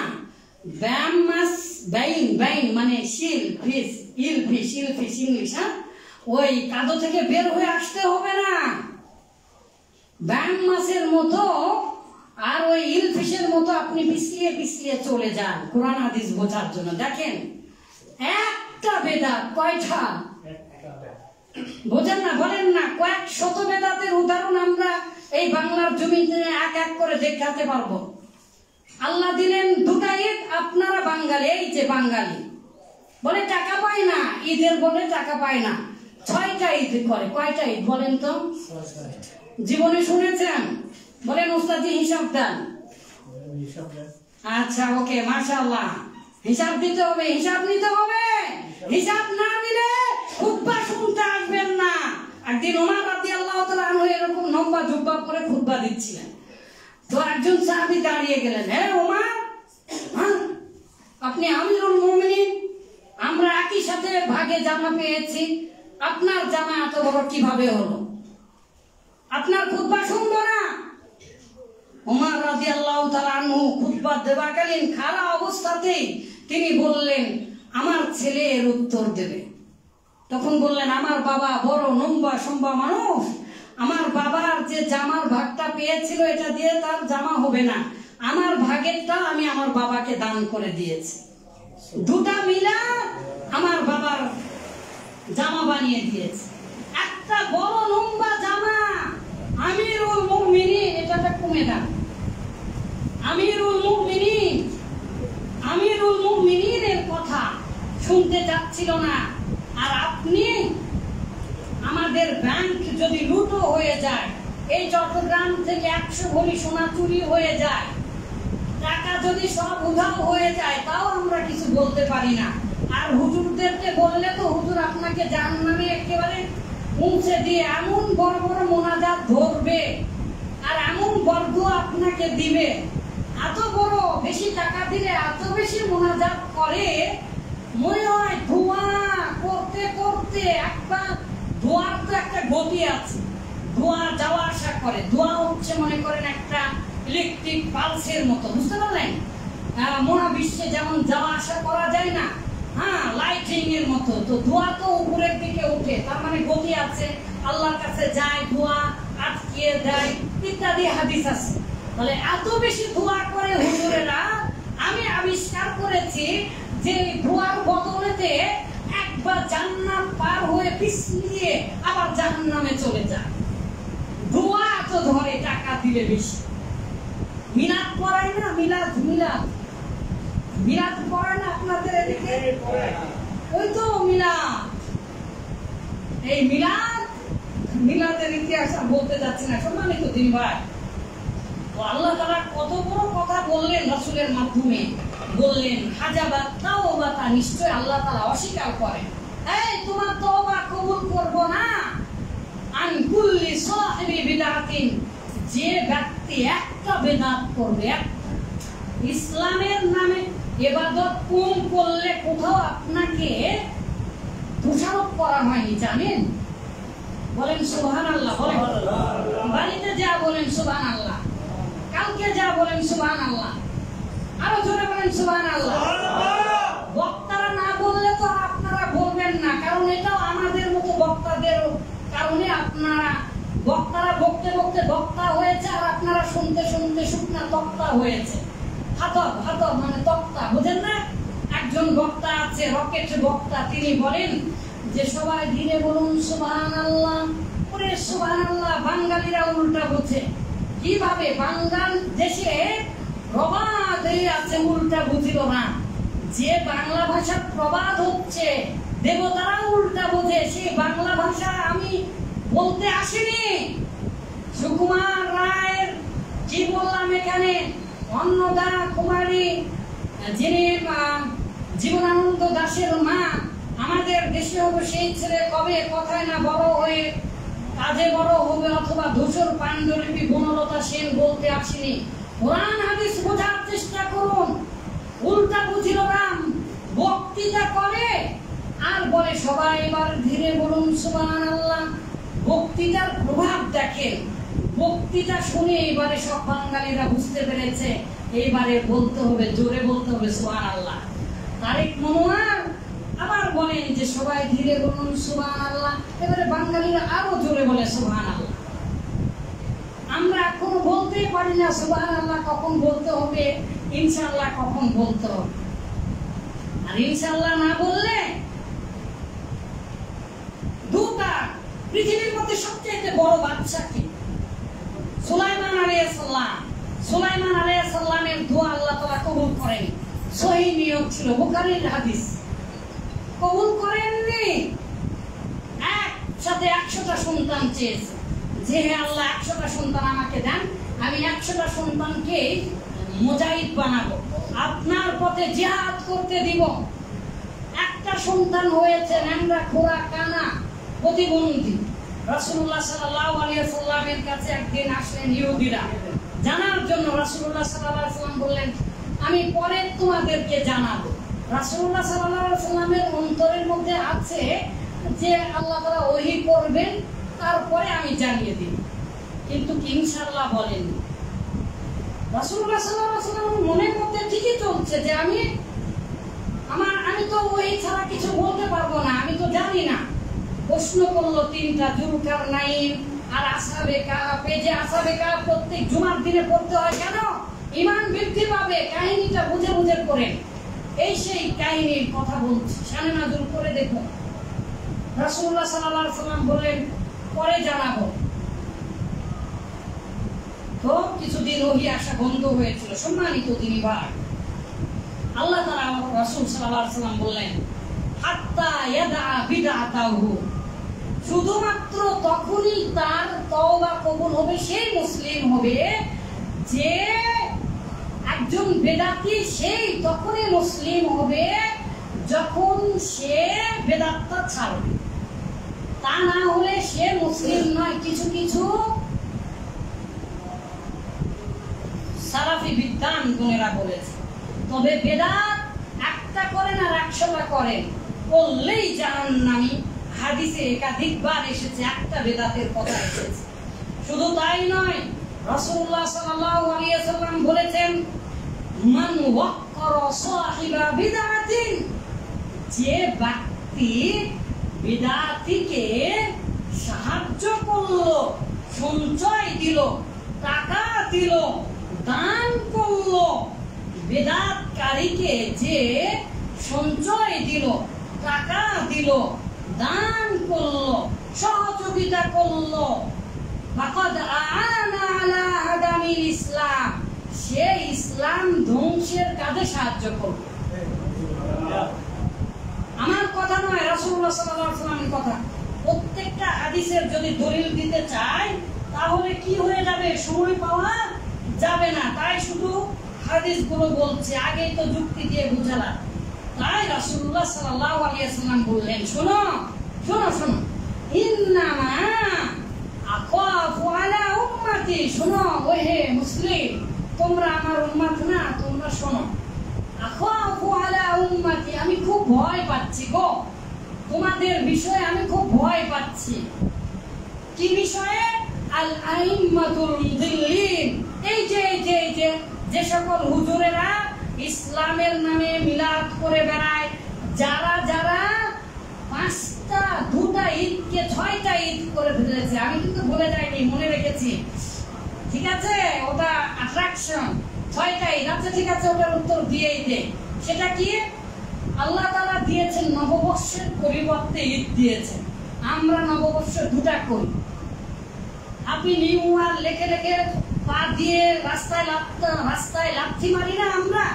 ব্যাম মাছ বাইন, বাইন মানে শিল ফিশ, ইল ফিশ, ইল ফিশ ইংলিশ। হ্যাঁ, ওই কাদো থেকে বের হয়ে আসতে হবে না। ব্যাম মাছের মতো আর ওই ইল ফিশের মতো আপনি পিছলিয়ে পিছলিয়ে চলে যান কোরআন হাদিস বোঝার জন্য। দেখেন একটা বেদাত কয়টা বোঝেন না, বলেন না কয়েক শত বেদাতের উদাহরণ আমরা এই বাংলার জমিনে এক এক করে দেখাতে পারবো। আল্লাহ দিলেন দুটা ঈদ, আপনারা বাঙালি, এই যে বাঙালি বলে টাকা পায় না, ঈদের বলে টাকা পায় না, 6টা ঈদ করে। কয়টা ঈদ বলেন তো? জীবনে শুনেছেন? বলেন উস্তাদজি হিসাব দেন। আচ্ছা, ওকে, মাশাআল্লাহ। হিসাব দিতে হবে, হিসাব নিতে হবে। হিসাব না দিলে খুতবা শুনতে আসবেন না। একদিন ওমর রাদিয়াল্লাহু তাআলা আনহু এরকম লম্বা জুব্বা পরে খুতবা দিচ্ছিলেন, তো একজন সাহাবী দাঁড়িয়ে গেলেন, হে ওমর, আপনি আমিরুল মুমিনিন, আমরা একই সাথে ভাগে জামা পেয়েছি, আপনার জামা এত বড় কিভাবে হলো? আপনার খুতবা শুনবো না? ওমর রাদিয়াল্লাহু তাআলা আনহু খুতবা দেওয়াকালীন খাড়া অবস্থাতেই তিনি বললেন, আমার ছেলে এর উত্তর দেবে। তখন বললেন, আমার বাবা বড় লম্বা সম্বা মানুষ, আমার বাবার যে জামার ভাগটা পেয়েছিল এটা দিয়ে তার জামা হবে না, আমার ভাগেরটা আমি আমার বাবাকে দান করে দিয়েছি, দুটা মিলা আমার বাবার জামা বানিয়ে দিয়েছে। একটা বড় লম্বা জামা, আমিরুল মুমিনিন, এটাটা কমে না, আমিরুল মুমিনিন, আমিরুল মুমিনিনের কথা শুনতে যাচ্ছিল না। আর আপনি, আমাদের ব্যাংক যদি লুটো হয়ে যায়, এই চট্টগ্রাম থেকে 100 ভরি সোনা চুরি হয়ে যায়, টাকা যদি সব উধাও হয়ে যায়, তাও আমরা কিছু বলতে পারি না। আর হুজুরদেরকে বললে তো হুজুর আপনাকে জাহান্নামে একেবারে পৌঁছে দিয়ে এমন বড় বড় মোনাজাত ধরবে আর এমন বরদুয়া আপনাকে দিবে, এত বড় বেশি টাকা দিলে এত বেশি মোনাজাত করে, মনে হয় দোয়া করতে করতে একবার, দোয়ার তো একটা গতি আছে, দোয়া যাওয়া আসা করে। দোয়া হচ্ছে মনে করেন একটা ইলেকট্রিক পালসের মতো, বুঝতে পারলেন? মহাবিশ্বে যেমন যাওয়া আসা করা যায় না, হ্যাঁ, লাইটিং এর মতো। তো দোয়া তো উপরের দিকে উঠে, তার মানে গতি আছে, আল্লাহর কাছে যায়, দোয়া আটকিয়ে দেয় ইত্যাদি হাদিস আছে। তাহলে এত বেশি দোয়া করে হুজুরেরা, আমি আবিষ্কার করেছি যে দোয়ার বদলেতে একবার জান্নাত পার হয়ে পিছলিয়ে আবার জাহান্নামে চলে যায়। দোয়া তো ধরে টাকা দিলে বেশি। মিলাদ পড়ায় না? মিলাদ, মিলাদ, মিলাদ পড়ায় না আপনাদের এদিকে? ওই তো মিলাদ, এই মিলাদ, মিলাদের ইতিহাস বলতে যাচ্ছি না, সম্মানিত দিন ভাই। আল্লাহ তাআলা কত বড় কথা বললেন রাসূলের মাধ্যমে, বললেন হাজাবাত তাওবাতা, নিশ্চয় আল্লাহ তাআলা অস্বীকার করেন, এই তোমার তওবা কবুল করব না, আন কুল্লি সাহিবি বিদআতিন, যে ব্যক্তি একটা বিদআত করবে। ইসলামের নামে ইবাদত কম করলে কোথাও আপনাকে দোষারোপ করা হয়নি, জানেন? বলেন সুবহানাল্লাহ। বলেন বাড়িতে যা বলেন সুবহানাল্লাহ, কালকে যা বলেন সুবহানাল্লাহ, আরো জোরে বলেন সুবহানাল্লাহ। বক্তারা না বললে তো আপনারা বলবেন না, কারণ এটাও আমাদের মতো বক্তাদের কারণে আপনারা, বক্তারা বকতে বকতে বক্তা হয়েছে আর আপনারা শুনতে শুনতে শুকনা তক্তা হয়েছে। হাতব হাতব মানে তক্তা, বুঝেন না? একজন বক্তা আছে, রকেট বক্তা, তিনি বলেন যে সবাই ধীরে বলুন সুবহানাল্লাহ। ওরে সুবহানাল্লাহ বাঙালিরা উল্টা বোঝে। কিভাবে? বাঙাল দেশে প্রবাদ আছে, উল্টা বুঝিল না। যে বাংলা ভাষার প্রবাদ হচ্ছে দেবতারা উল্টা বোঝে, সেই বাংলা ভাষা আমি বলতে আসিনি। সুকুমার রায়ের কি বললাম এখানে, অন্নদা কুমারী যিনি জীবনানন্দ দাশের মা, আমাদের দেশে হবে সেই ছেলে কবে কথায় না বড় হয়ে কাজে বড় হবে, অথবা ধূসর পাণ্ডুলিপি বনলতা সেন বলতে আসেনি। কোরআন হাদিস বোঝার চেষ্টা করুন। উল্টা বুঝিল রাম বক্তৃতা করে আর বলে সবাই এবার ধীরে বলুন সুবহানাল্লাহ। বক্তৃতার প্রভাব দেখেন, বক্তৃতা শুনে এবারে সব বাঙালিরা বুঝতে পেরেছে এইবারে বলতে হবে, জোরে বলতে হবে সুবহানাল্লাহ। তারেক মনোয়ার আবার বলেন যে সবাই ধীরে বলুন সুবহানাল্লাহ, এবারে বাঙালিরা আরো জোরে বলে সুবহানাল্লাহ। আমরা এখনো বলতেই পারি না সুবহানাল্লাহ কখন বলতে হবে, ইনশাআল্লাহ কখন বলতে হবে। আর ইনশাআল্লাহ না বললে দুটা পৃথিবীর মধ্যে সবচেয়ে বড় বাদশা কি? সুলাইমান আলাইহিস সালাম। সুলাইমান আলাইহিস সালামের দোয়া আল্লাহ তাআলা কবুল করেন, সহিহ নিয়ত ছিল, বুখারীর হাদিস। কবুল করেননি, একসাথে 100টা সন্তান চেয়েছে, যে হে আল্লাহ 100টা সন্তান আমাকে দেন, আমি 100টা সন্তানকে মুজাহিদ বানাবো, আপনার পথে জিহাদ করতে দিব। একটা সন্তান হয়েছে ন্যাংরা খোরা কানা প্রতিবন্ধী। রাসূলুল্লাহ সাল্লাল্লাহু আলাইহি ওয়াসাল্লামের কাছে একদিন আসলেন ইহুদিরা জানার জন্য। রাসূলুল্লাহ সাল্লাল্লাহু আলাইহি ওয়াসাল্লাম বললেন আমি পরে তোমাদেরকে জানাবো। রাসূলুল্লাহ সাল্লাল্লাহু আলাইহি ওয়াসাল্লামের অন্তরের মধ্যে আছে যে আল্লাহ তাআলা ওহী করবেন, তারপরে আমি জানিয়ে দিব, কিন্তু ইনশাআল্লাহ বলেন। রাসূলুল্লাহ সাল্লাল্লাহু আলাইহি ওয়াসাল্লামের মনের মধ্যে ঠিকই চলছে যে আমি তো ওহী ছাড়া কিছু বলতে পারবো না, আমি তো জানি না। প্রশ্ন করলো তিনটা, যুলকারনাইন আর আসহাবে কাহফ। এই যে আসহাবে কাহফ প্রত্যেক জুমার দিনে পড়তে হয় কেন? ঈমান বৃদ্ধি পাবে। কাহিনীটা বুঝে বুঝে করেন। এই সেই কাহিনীর কথা বলছি, শানে নাজুল করে দেখুন। রাসূলুল্লাহ সাল্লাল্লাহু আলাইহি ওয়াসাল্লাম বলেন পরে জানাবো। তো কিছুদিন ওহী আসা বন্ধ হয়েছিল। সম্মানিত দিনী ভাই, আল্লাহ তাআলা রাসূল সাল্লাল্লাহু আলাইহি ওয়াসাল্লাম বললেন হাত্তা ইয়াদা বিদআতাহু, শুধুমাত্র তখনই তার তওবা কবুল হবে, সেই মুসলিম হবে যে একজন বেদাতি, সেই তখনই মুসলিম হবে যখন সে বেদাতটা ছাড়বে। তা না হলে সে মুসলিম নয়। কিছু কিছু সালাফি বিদ্বান গুণেরা বলেছে, তবে বেদাত একটা করেন আর 100টা করেন, করলেই জাহান্নামী। হাদিসে একাধিকবার এসেছে, একটা বেদাতের কথা এসেছে। শুধু তাই নয়, রাসূলুল্লাহ সাল্লাল্লাহু আলাইহি ওয়াসাল্লাম বলেছেন মান ওয়াক্কারা সাহিবা বিদআতিন, যে ব্যক্তি বিদআতিকে সাহায্য করলো, সঞ্চয় দিল, টাকা দিল, দান করলো, বেদাতকারীকে যে সঞ্চয় দিল, টাকা দিল, দান করলো, সহযোগিতা করলো, ফাকাদ আ'আনা আলা হাদামিল ইসলাম, সে ইসলাম ধ্বংসের কাজে সাহায্য করবে। আমার কথা নয়, রাসূলুল্লাহ সাল্লাল্লাহু আলাইহি ওয়াসাল্লামের কথা। প্রত্যেকটা হাদিসের যদি দলিল দিতে চাই তাহলে কি হয়ে যাবে, সময় পাওয়া যাবে না। তাই শুধু হাদিসগুলো বলছে, আগেই তো যুক্তি দিয়ে বুঝালাম। তাই রাসূলুল্লাহ সাল্লাল্লাহু আলাইহি ওয়াসাল্লাম বললেন, শোনো শোনো শোনো, ইন্নামা আখাফু আলা উম্মতি, শোনো ওহে মুসলিম, তোমরা আমার উম্মত না, তোমরা শোনো, আখাফু আলা উম্মতি, আমি খুব ভয় পাচ্ছি গো তোমাদের বিষয়ে, আমি খুব ভয় পাচ্ছি। কি বিষয়ে? আল আইম্মাতুল মুদিল্লিন, এই যে সকল হুজুরেরা ইসলামের নামে মিলাদ করে বেড়ায়, যারা যারা 5টা 2টা ঈদকে 6টা ঈদ করে ফেলেছে। আমি কিন্তু বলে যাইনি, মনে রেখেছি, ঠিক আছে? ওটা অ্যাট্রাকশন, 6টা ঈদ। আচ্ছা ঠিক আছে, ওটার উত্তর দিয়েই দে। সেটা কি? আল্লাহ তাআলা দিয়েছেন নববর্ষের পরিবর্তে ঈদ দিয়েছেন। আমরা নববর্ষ 2টা করি, হ্যাপি নিউ ইয়ার লেখে লেখে পা দিয়ে রাস্তায় লাথি মারি না, আমরা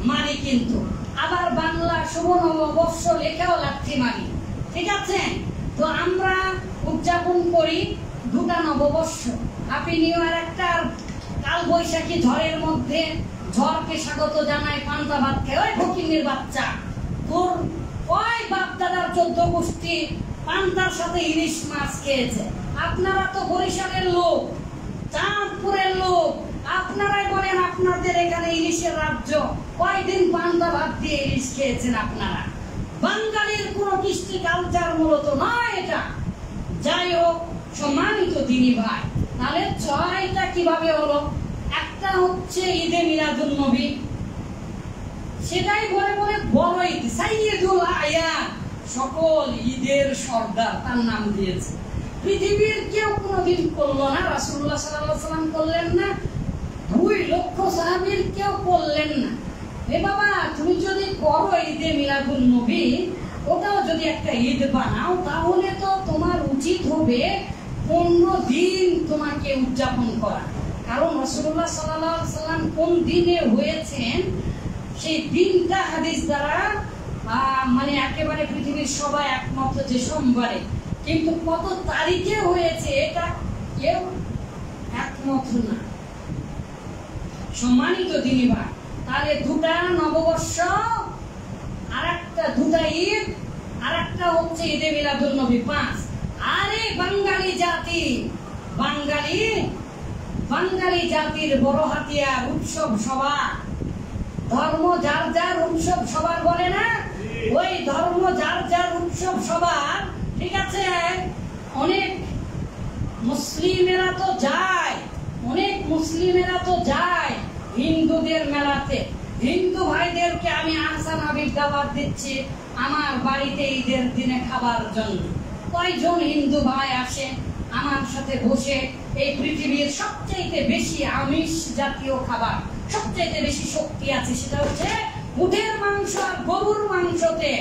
মারি, কিন্তু আবার বাংলা শুভ নববর্ষ লেখেও লাথি মারি, ঠিক আছে? তো আমরা উদযাপন করি 2টা নববর্ষ, হ্যাপি নিউ ইয়ার একটা, কাল বৈশাখী ঝড়ের মধ্যে ঝড়কে স্বাগত জানাই পান্তা ভাত খেয়ে। ওই ফকিন্নির বাচ্চা, তোর ওই বাপ দাদার 14 গোষ্ঠী পান্তার সাথে ইলিশ মাছ খেয়েছে। আপনারা তো বরিশালের লোক, চাঁদপুরের লোক, আপনারাই বলেন আপনাদের এখানে ইলিশের রাজ্য, কয়দিন পান্তা ভাত দিয়ে ইলিশ খেয়েছেন আপনারা? বাঙালির কোন কৃষ্টি কালচার মূলত নয় এটা। যাই হোক, সম্মানিত দিনী ভাই, তাহলে 6টা কিভাবে হলো? একটা হচ্ছে ঈদে মিলাদুন নবী, সেটাই বলে বলে বড় ঈদ, সাইয়্যিদুল আয়াত, সকল ঈদের সর্দার তার নাম দিয়েছে। পৃথিবীর কেউ কোনোদিন করলো না, রাসূলুল্লাহ সাল্লাল্লাহু আলাইহি ওয়াসাল্লাম করলেন না, 2 লক্ষ সাহাবীর কেউ করলেন না। এ বাবা, তুমি যদি করো ঈদে মিলাদুন নবী, ওটাও যদি একটা ঈদ বানাও, তাহলে তো তোমার উচিত হবে 15 দিন তোমাকে উদযাপন করা। কারণ রাসূলুল্লাহ সাল্লাল্লাহু আলাইহি ওয়াসাল্লাম কোন দিনে হয়েছেন সেই দিনটা হাদিস দ্বারা মানে একেবারে পৃথিবীর সবাই একমত যে সোমবারে, কিন্তু কত তারিখে হয়েছে এটা কেউ একমত না। সম্মানিত দিনী ভাই, তাহলে 2টা নববর্ষ, আরেকটা 2টা ঈদ, আরেকটা হচ্ছে ঈদে মিলাদুন নবী 5। আরে বাঙালি জাতি, বাঙালি জাতির বড় হাতিয়ার উৎসব সভা, ধর্ম যার যার উৎসব সবার বলে না, ওই ধর্ম যার যার উৎসব সবার, ঠিক আছে? অনেক মুসলিমেরা তো যায় হিন্দুদের মেলাতে। হিন্দু ভাইদেরকে আমি আহসান হাবিব দাওয়াত দিচ্ছি আমার বাড়িতে ঈদের দিনে খাবার জন্য। কয়জন হিন্দু ভাই আসে আমার সাথে বসে, এই পৃথিবীর সবচেয়ে বেশি আমিষ জাতীয় খাবার, সবচেয়ে বেশি শক্তি আছে, সেটা হচ্ছে উটের মাংস আর গরুর মাংসতে।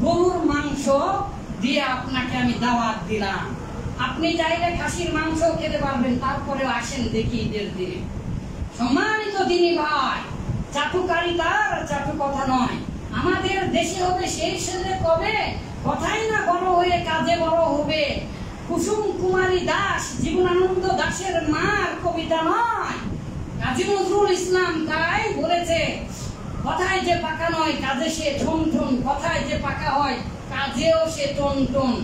গরুর মাংস দিয়ে আপনাকে আমি দাওয়াত দিলাম, আপনি চাইলে খাসির মাংস খেতে পারবেন, তারপরেও আসেন দেখি ঈদের দিনে। সম্মানিত দিনী ভাই, চাটুকারিতার চাটু কথা নয়, আমাদের দেশে হবে সেই ছেলে কবে, কথাই না বড় হয়ে কাজে বড় হবে। কুসুম কুমারী দাস জীবনানন্দ দাশের মার কবিতা নয়, কাজী নজরুল ইসলাম তাই বলেছে, কথায় যে পাকা নয় কাজে সে ঠন ঠন, কথায় যে পাকা হয় কাজেও সে টন টন।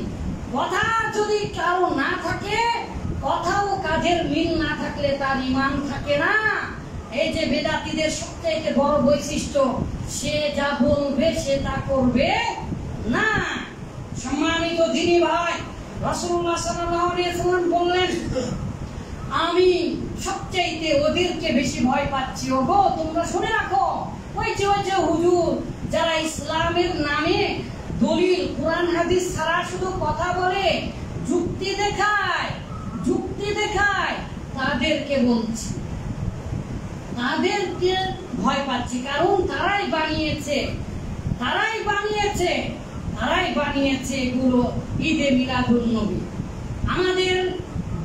কথা যদি কারো না থাকে, কথা ও কাজের মিল না থাকলে তার ঈমান থাকে না। এই যে বেদাতীদের সবচেয়ে বড় বৈশিষ্ট্য, সে যা বলবে সে তা করবে না। সম্মানিত দিনী ভাই, রাসূলুল্লাহ সাল্লাল্লাহু আলাইহি ওয়াসাল্লাম বললেন, আমি সবচেয়ে ওদেরকে বেশি ভয় পাচ্ছি। ওগো তোমরা শুনে রাখো, ওই যে হুজুর যারা ইসলামের নামে দলিল কোরআন হাদিস ছাড়া শুধু কথা বলে, যুক্তি দেখায়, তাদেরকে বলছি, তাদেরকে ভয় পাচ্ছি। কারণ তারাই বানিয়েছে এগুলো ঈদে মিলাদুন নবী। আমাদের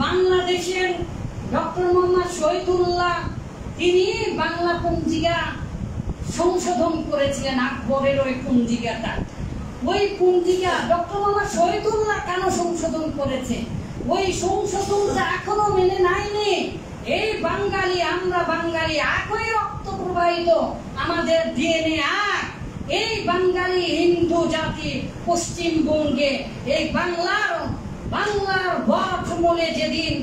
বাংলাদেশের ডক্টর মোহাম্মদ শহীদুল্লাহ, তিনি বাংলা পঞ্জিকা সংশোধন করেছিলেন, আকবরের ওই পঞ্জিকাটা। ওই পঞ্জিকা ডক্টর মোহাম্মদ শহীদুল্লাহ কেন সংশোধন করেছে? ওই সংশোধনটা এখনো মেনে নেয়নি এই বাঙালি। আমরা বাঙালি একই রক্ত প্রবাহিত প্রবাহিত আমাদের ডিএনএ। আর এই বাঙালি হিন্দু জাতি পশ্চিমবঙ্গে এই বাংলার বটমূলে যেদিন,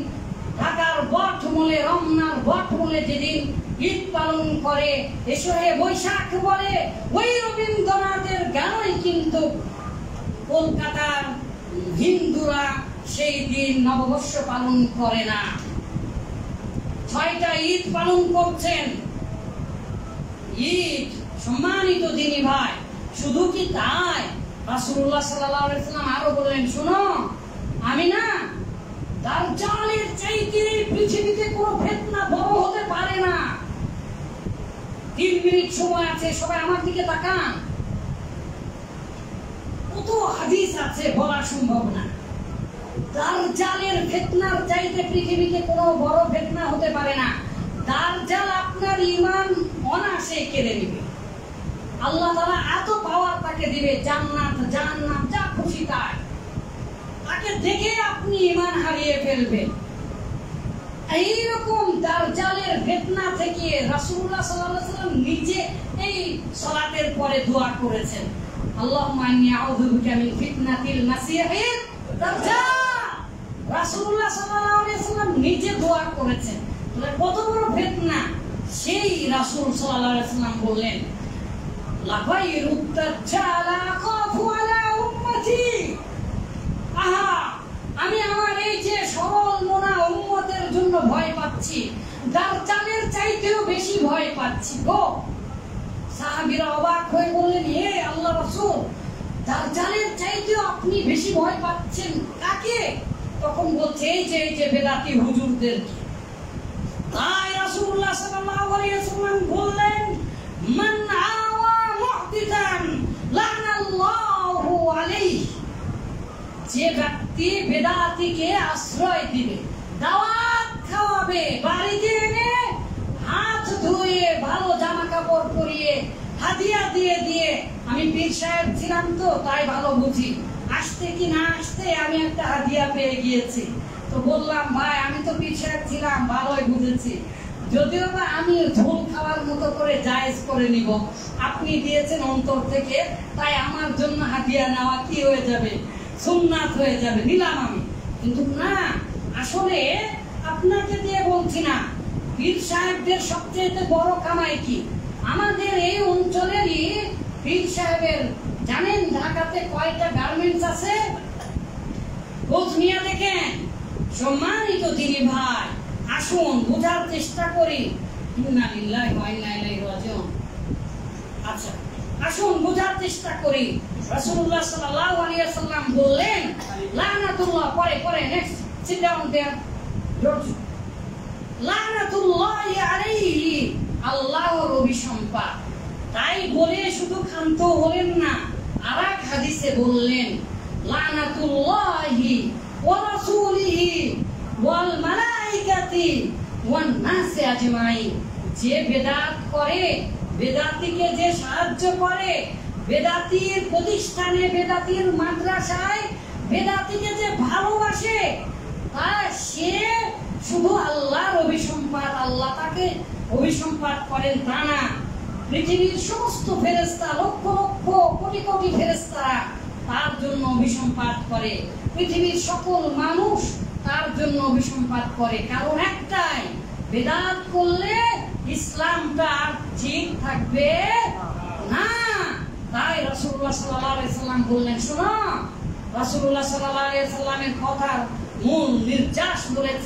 ঢাকার বটমূলে, রমনার বটমূলে যেদিন ঈদ পালন করে, এসে বৈশাখ বলে, ওই রবীন্দ্রনাথের গানই কিন্তু কলকাতার হিন্দুরা সেই দিন নববর্ষ পালন করে না। 6টা ঈদ পালন করছেন। ঈদ সম্মানিত দিনী ভাই, শুধু কি তাই? রাসূলুল্লাহ সাল্লাল্লাহু আলাইহি ওয়াসাল্লাম আরো বললেন, শুনো, আমি না দাজ্জালের চাইতে পৃথিবীতে কোনো ফিতনা বড় হতে পারে না। 3 মিনিট সময় আছে, সবাই আমার দিকে তাকান। কত হাদিস আছে, বলা সম্ভব না। দাজ্জালের ফিতনার চাইতে পৃথিবীতে কোনো বড় ফিতনা হতে পারে না। দাজ্জাল আপনার ঈমান অনায়াসে কেড়ে নেবে। আল্লাহ তাআলা এত পাওয়ার তাকে দিবে, জান্নাত জাহান্নাম যা খুশি তাই। তাকে দেখে আপনি ঈমান হারিয়ে ফেলবেন। এইরকম দাজ্জালের ফিতনা থেকে রাসূলুল্লাহ সাল্লাল্লাহু আলাইহি ওয়াসাল্লাম নিজে এই সালাতের পরে দোয়া করেছেন, আল্লাহুম্মা ইন্নী আউযু বিকা মিন ফিতনাতিল মাসিহিদ দাজ্জাল। রাসূলুল্লাহ সাল্লাল্লাহু আলাইহি ওয়াসাল্লাম নিজে দোয়া করেছেন। তাহলে কত বড় ফিতনা! সেই রাসূল সাল্লাল্লাহু আলাইহি ওয়াসাল্লাম বললেন, লাগাইরুদ দাজ্জাল আখাফু আলা উম্মতি। আহা, আমি আমার এই যে সরল মনা উম্মতের জন্য ভয় পাচ্ছি, দাজ্জালের চাইতেও বেশি ভয় পাচ্ছি গো। সাহাবীরা অবাক হয়ে বললেন, হে আল্লাহর রাসূল, দাজ্জালের চাইতেও আপনি বেশি ভয় পাচ্ছেন কাকে? তখন বলছে, এই যে বেদাতি হুজুরদের। তাই রাসূলুল্লাহ সাল্লাল্লাহু আলাইহি ওয়াসাল্লাম বললেন, মান আওয়া মুহদিসান লানাল্লাহু আলাইহি। যে ব্যক্তি বেদাতিকে আশ্রয় দিবে, দাওয়াত খাওয়াবে, বাড়িতে এনে হাত ধুয়ে ভালো জামা কাপড় পরিয়ে হাদিয়া দিয়ে, আমি পীর সাহেব ছিলাম তো তাই ভালো বুঝি, আসতে কি না আসতে আমি একটা হাদিয়া পেয়ে গিয়েছি, তো বললাম ভাই আমি তো পীর সাহেব ছিলাম, ভালোই বুঝেছি, যদিও বা আমি ঝোল খাওয়ার মতো করে জায়েজ করে নিব, আপনি দিয়েছেন অন্তর থেকে, তাই আমার জন্য হাদিয়া নেওয়া কি হয়ে যাবে, সুন্নাত হয়ে যাবে, নিলাম আমি। কিন্তু না, আসলে আপনাকে দিয়ে বলছি না, পীর সাহেবদের সবচেয়ে বড় কামাই কি? আমাদের এই অঞ্চলেরই পীর সাহেবের, জানেন ঢাকাতে কয়টা গার্মেন্টস আছে? খোঁজ নিয়ে দেখেন। সম্মানিত দিনী ভাই, আসুন বোঝার চেষ্টা করি। ইন্না লিল্লাহি ওয়া ইন্না ইলাইহি রাজিউন। আচ্ছা, আসুন বোঝার চেষ্টা করি। রাসূলুল্লাহ সাল্লাল্লাহু আলাইহি ওয়াসাল্লাম বললেন, লানাতুল্লাহ, পরে নেক্সট, সিট ডাউন देयर, লানাতুল্লাহি আলাইহি, আল্লাহর অভিসম্পাত। তাই বলে শুধু ক্ষান্ত হলেন না, আরেক হাদিসে বললেন, লানাতুল্লাহি ওয়া রাসূলিহি ওয়াল মালাইকাতি ওয়ান নাসি আজমাইন। যে বেদাত করে, বেদাতিকে যে সাহায্য করে, বেদাতির প্রতিষ্ঠানে, বেদাতির মাদ্রাসায় বেদাতিকে যে ভালোবাসে, আর সে শুধু আল্লাহর অভিসম্পাত, আল্লাহ তাকে অভিসম্পাত করেন তা না, পৃথিবীর সমস্ত ফেরেশতা, লক্ষ লক্ষ কোটি কোটি ফেরেশতা তার জন্য অভিসম্পাত করে, পৃথিবীর সকল মানুষ তার জন্য অভিসম্পাত করে। কারণ একটাই, বেদাত করলে ইসলামটা আর ঠিক থাকবে না। তাই রাসূলুল্লাহ সাল্লাল্লাহু আলাইহি ওয়াসাল্লাম বললেন, শোনো, রাসূলুল্লাহ সাল্লাল্লাহু আলাইহি ওয়াসাল্লামের কথার মূল নির্যাস বলেছে।